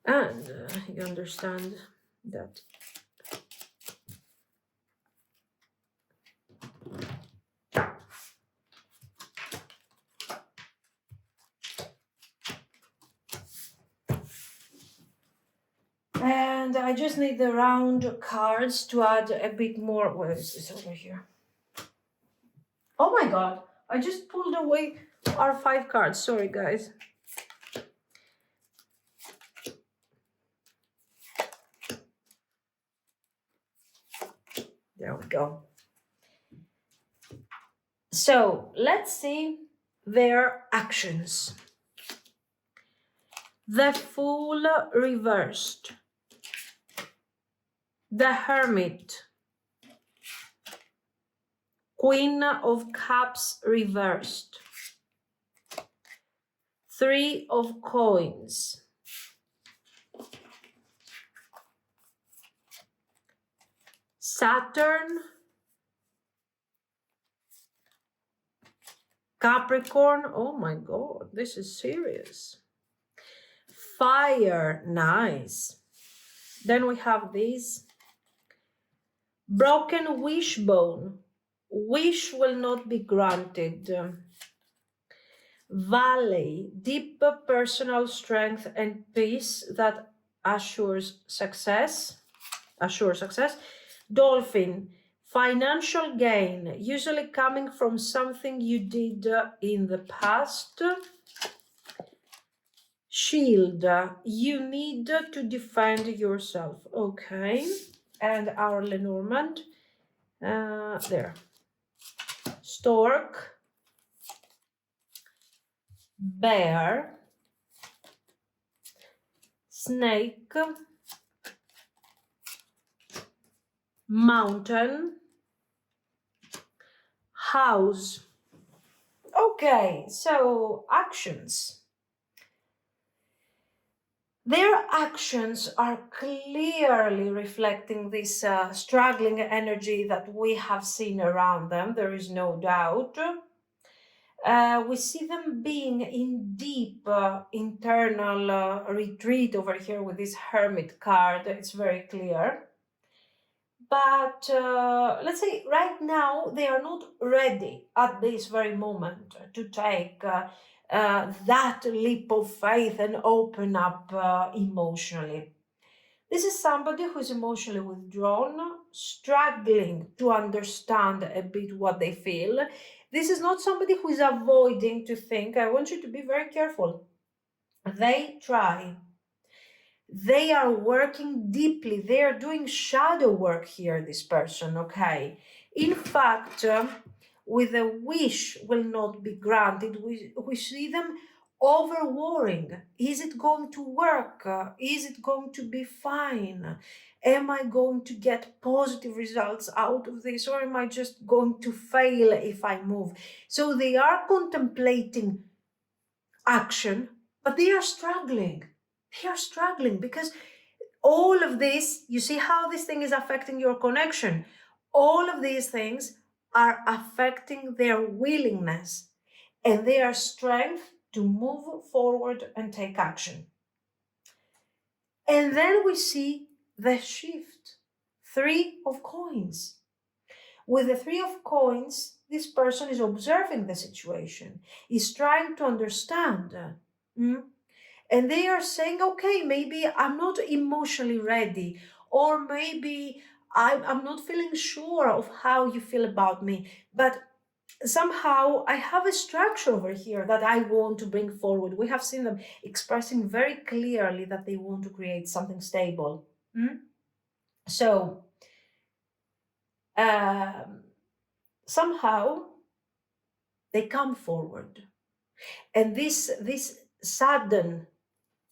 And you understand that and I just need the round cards to add a bit more. Where is this over here? Oh my god, I just pulled away our 5 cards. Sorry, guys. There we go. So let's see their actions. The Fool reversed. The Hermit. Queen of Cups reversed. 3 of Coins. Saturn. Capricorn. Oh my god, this is serious. Fire. Nice. Then we have these. Broken wishbone. Wish will not be granted. Valley. Deep personal strength and peace that assures success. Dolphin. Financial gain, usually coming from something you did in the past. Shield, you need to defend yourself. Okay. And our Lenormand. There. Stork. Bear. Snake. Mountain. House. Okay, so actions. Their actions are clearly reflecting this struggling energy that we have seen around them, there is no doubt. We see them being in deep internal retreat over here with this Hermit card, it's very clear. But let's say right now they are not ready at this very moment to take that leap of faith and open up emotionally. This is somebody who is emotionally withdrawn, struggling to understand a bit what they feel. This is not somebody who is avoiding to think. I want you to be very careful. They try. They are working deeply. They are doing shadow work here, this person, okay? In fact, with a wish will not be granted. We see them over worrying. Is it going to work? Is it going to be fine? Am I going to get positive results out of this, or am I just going to fail if I move? So they are contemplating action, but they are struggling. They are struggling because all of this, you see how this thing is affecting your connection. All of these things are affecting their willingness and their strength to move forward and take action. And then we see the shift. 3 of Coins. With the 3 of Coins, this person is observing the situation, is trying to understand. And they are saying, okay, maybe I'm not emotionally ready, or maybe I'm not feeling sure of how you feel about me, but somehow I have a structure over here that I want to bring forward. We have seen them expressing very clearly that they want to create something stable. So somehow they come forward, and this sudden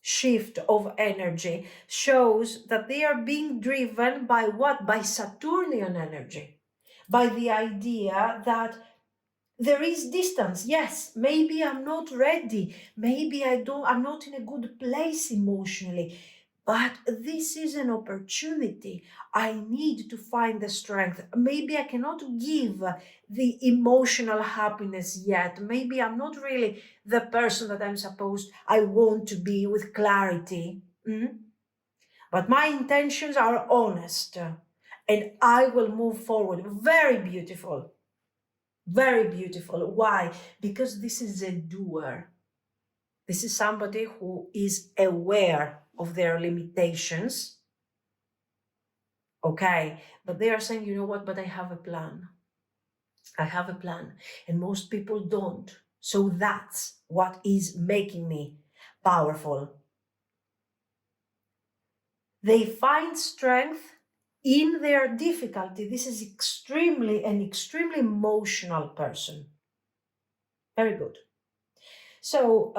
shift of energy shows that they are being driven by what? By Saturnian energy, by the idea that there is distance. Yes, maybe I'm not ready, maybe I'm not in a good place emotionally, but this is an opportunity. I need to find the strength. Maybe I cannot give the emotional happiness yet. Maybe I'm not really the person that I want to be with clarity. But my intentions are honest, and I will move forward. Very beautiful. Very beautiful. Why? Because this is a doer. This is somebody who is aware of their limitations. Okay, but they are saying, you know what, but I have a plan. I have a plan, and most people don't. So that's what is making me powerful. They find strength in their difficulty. This is an extremely emotional person. Very good. So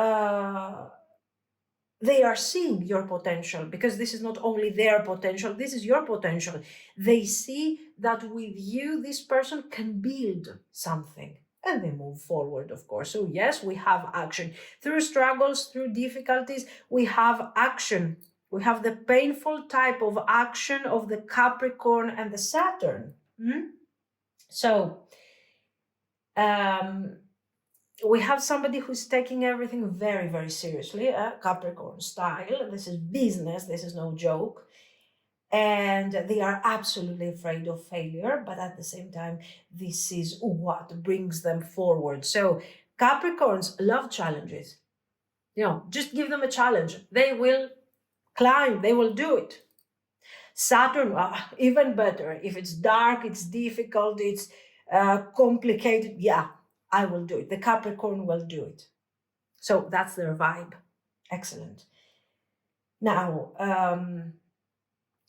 they are seeing your potential, because this is not only their potential, this is your potential. They see that with you, this person can build something, and they move forward, of course. So yes, we have action. Through struggles, through difficulties, we have action. We have the painful type of action of the Capricorn and the Saturn. So, we have somebody who's taking everything very, very seriously, Capricorn style. This is business, this is no joke. And they are absolutely afraid of failure, but at the same time, this is what brings them forward. So Capricorns love challenges. Just give them a challenge. They will climb, they will do it. Saturn, even better. If it's dark, it's difficult, it's complicated, yeah, I will do it. The Capricorn will do it. So that's their vibe. Excellent. Now,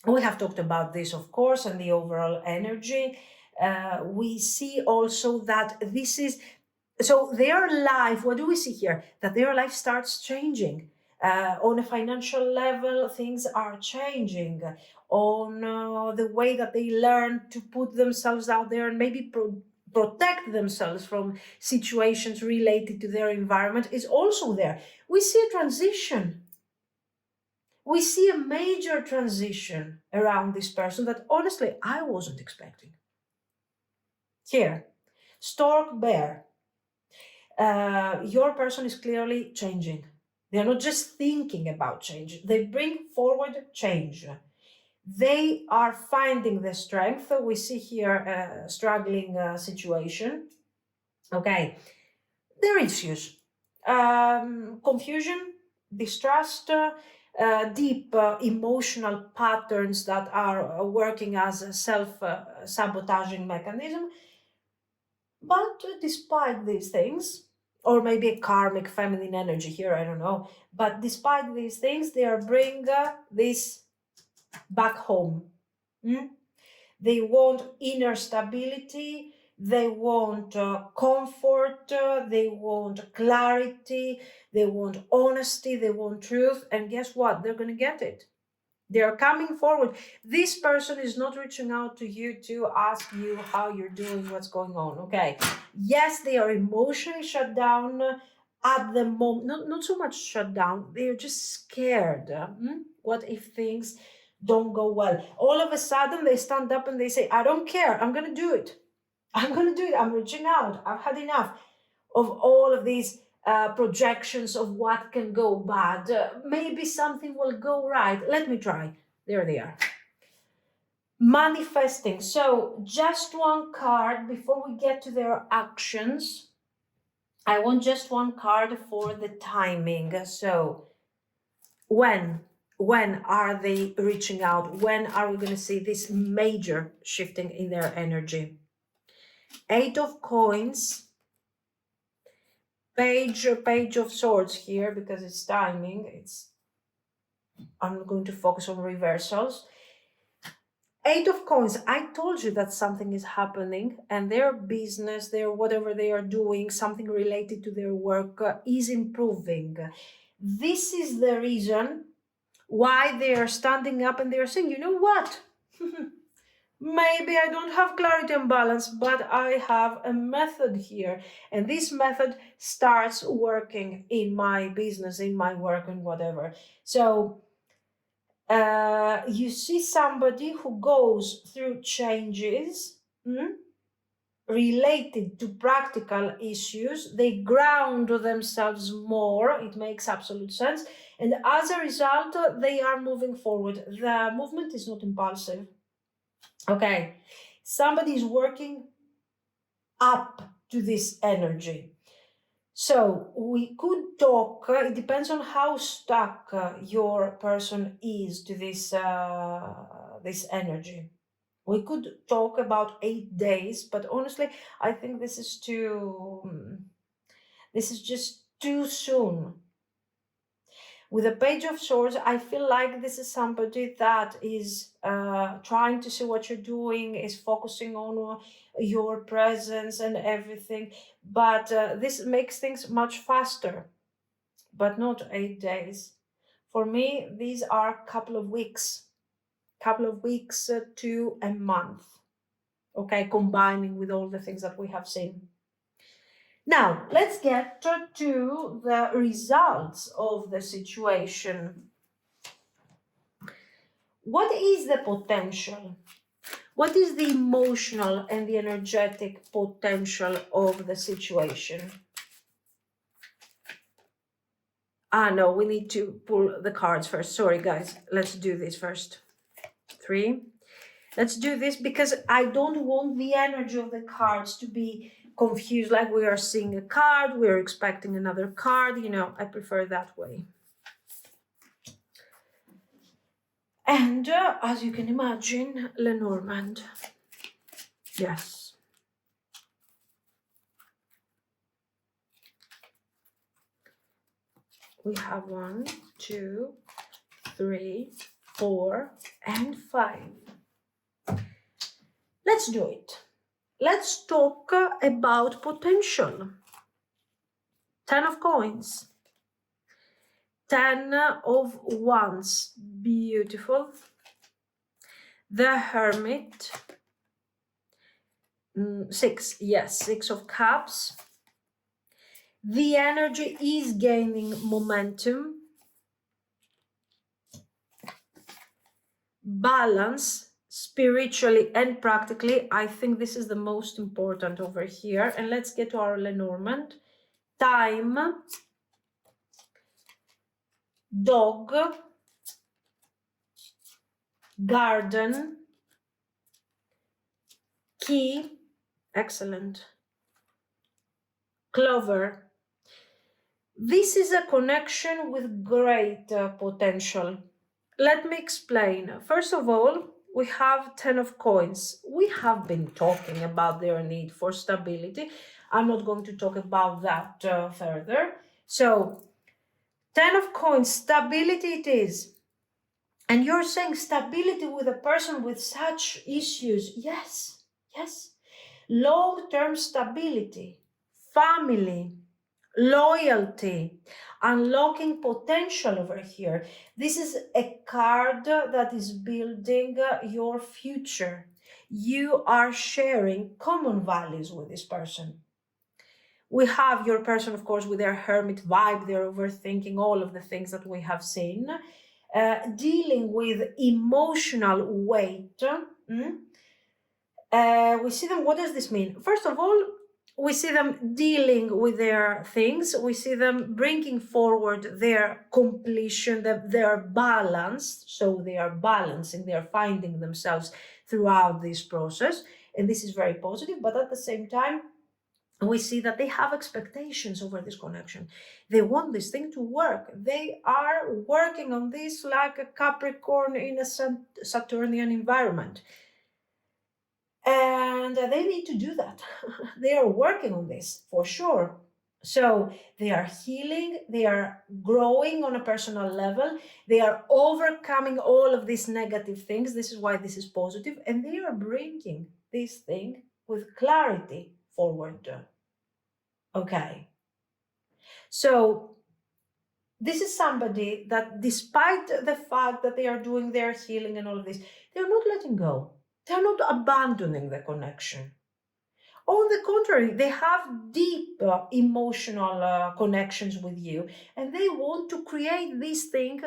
we have talked about this, of course, and the overall energy. We see also that this is, so their life, what do we see here? That their life starts changing. On a financial level, things are changing. On the way that they learn to put themselves out there and maybe protect themselves from situations related to their environment is also there. We see a transition. We see a major transition around this person that honestly I wasn't expecting. Here, Stork Bear. Your person is clearly changing. They're not just thinking about change, they bring forward change. They are finding the strength. We see here a struggling situation. Okay, there are issues. Confusion, distrust, deep emotional patterns that are working as a self-sabotaging mechanism. But despite these things, or maybe a karmic feminine energy here, I don't know. But despite these things, they are bringing this back home. They want inner stability, they want comfort, they want clarity, they want honesty, they want truth. And guess what? They're going to get it. They are coming forward. This person is not reaching out to you to ask you how you're doing, what's going on. Okay. Yes, they are emotionally shut down at the moment. Not so much shut down. They're just scared. What if things don't go well? All of a sudden, they stand up and they say, I don't care. I'm going to do it. I'm going to do it. I'm reaching out. I've had enough of all of these projections of what can go bad. Maybe something will go right. Let me try. There they are. Manifesting. So just one card before we get to their actions. I want just one card for the timing. So when When are they reaching out? When are we going to see this major shifting in their energy? Eight of Coins, Page of Swords here, because it's timing. I'm going to focus on reversals. Eight of Coins, I told you that something is happening and their business, their whatever they are doing, something related to their work is improving. This is the reason why they are standing up and they are saying, you know what? Maybe I don't have clarity and balance, but I have a method here. And this method starts working in my business, in my work, and whatever. So you see somebody who goes through changes related to practical issues. They ground themselves more. It makes absolute sense. And as a result, they are moving forward. The movement is not impulsive. Okay, somebody is working up to this energy. So we could talk, it depends on how stuck your person is to this energy. We could talk about 8 days, but honestly, I think this is just too soon. With the Page of Swords, I feel like this is somebody that is trying to see what you're doing, is focusing on your presence and everything. But this makes things much faster, but not 8 days. For me, these are a couple of weeks to a month. Okay, combining with all the things that we have seen. Now, let's get to the results of the situation. What is the potential? What is the emotional and the energetic potential of the situation? No, we need to pull the cards first. Sorry, guys. Let's do this first. 3. Let's do this because I don't want the energy of the cards to be confused, like we are seeing a card, we're expecting another card. I prefer that way. And as you can imagine, Lenormand. Yes. We have 1, 2, 3, 4, and 5. Let's do it. Let's talk about potential. 10 of Coins. 10 of Wands. Beautiful. The Hermit. 6. Yes, 6 of Cups. The energy is gaining momentum. Balance. Spiritually and practically, I think this is the most important over here. And let's get to our Lenormand. Time, dog, garden, key, excellent, clover. This is a connection with great potential. Let me explain. First of all, we have 10 of Coins. We have been talking about their need for stability. I'm not going to talk about that further. So, 10 of Coins, stability it is. And you're saying stability with a person with such issues. Yes, yes. Long-term stability, family, loyalty, unlocking potential over here. This is a card that is building your future. You are sharing common values with this person. We have your person, of course, with their hermit vibe, they're overthinking all of the things that we have seen, dealing with emotional weight. We see them, what does this mean? First of all, we see them dealing with their things. We see them bringing forward their completion, their balance. So they are balancing, they are finding themselves throughout this process. And this is very positive. But at the same time, we see that they have expectations over this connection. They want this thing to work. They are working on this like a Capricorn in a Saturnian environment. And they need to do that. They are working on this for sure. So they are healing, they are growing on a personal level, they are overcoming all of these negative things. This is why this is positive, and they are bringing this thing with clarity forward. Okay. So this is somebody that, despite the fact that they are doing their healing and all of this, they're not letting go. They're not abandoning the connection. On the contrary, they have deep emotional connections with you, and they want to create this thing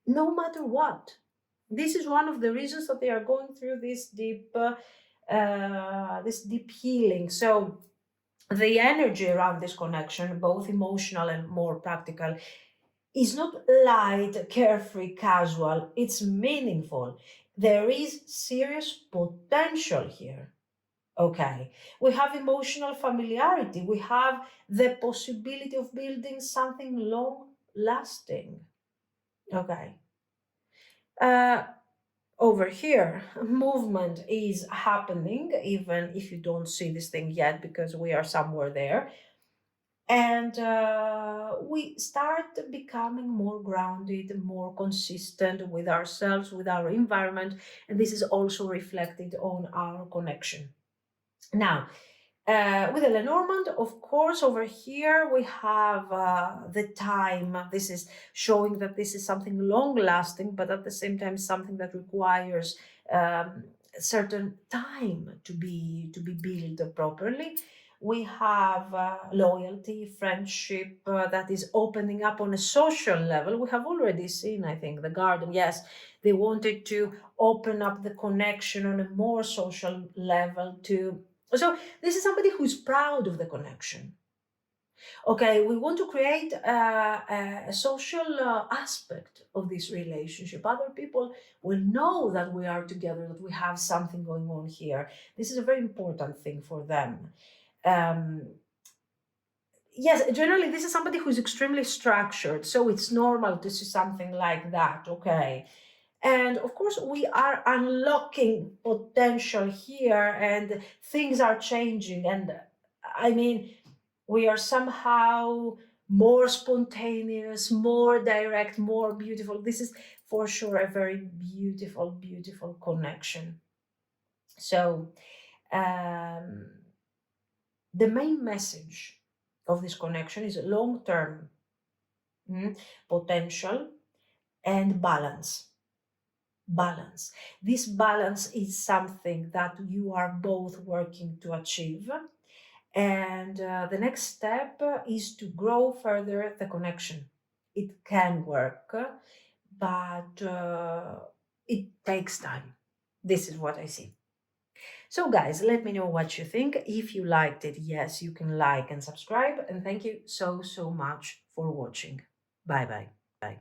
no matter what. This is one of the reasons that they are going through this deep healing. So the energy around this connection, both emotional and more practical, is not light, carefree, casual. It's meaningful. There is serious potential here. Okay. We have emotional familiarity. We have the possibility of building something long lasting. Okay. Uh, Over here, movement is happening, even if you don't see this thing yet, because we are somewhere there. And we start becoming more grounded, more consistent with ourselves, with our environment. And this is also reflected on our connection. Now, with the Lenormand, of course, over here we have the time. This is showing that this is something long lasting, but at the same time, something that requires certain time to be built properly. We have loyalty, friendship that is opening up on a social level. We have already seen, I think, the garden. Yes, they wanted to open up the connection on a more social level to. So this is somebody who's proud of the connection. Okay, we want to create a social aspect of this relationship. Other people will know that we are together, that we have something going on here. This is a very important thing for them. Um, yes, generally, this is somebody who's extremely structured, so it's normal to see something like that. Okay. And of course, we are unlocking potential here, and things are changing. And I mean, we are somehow more spontaneous, more direct, more beautiful. This is for sure a very beautiful, beautiful connection. So, um, the main message of this connection is long term potential and balance. This balance is something that you are both working to achieve. And the next step is to grow further the connection. It can work, but it takes time. This is what I see. So, guys, let me know what you think. If you liked it, yes, you can like and subscribe. And thank you so, so much for watching. Bye bye. Bye.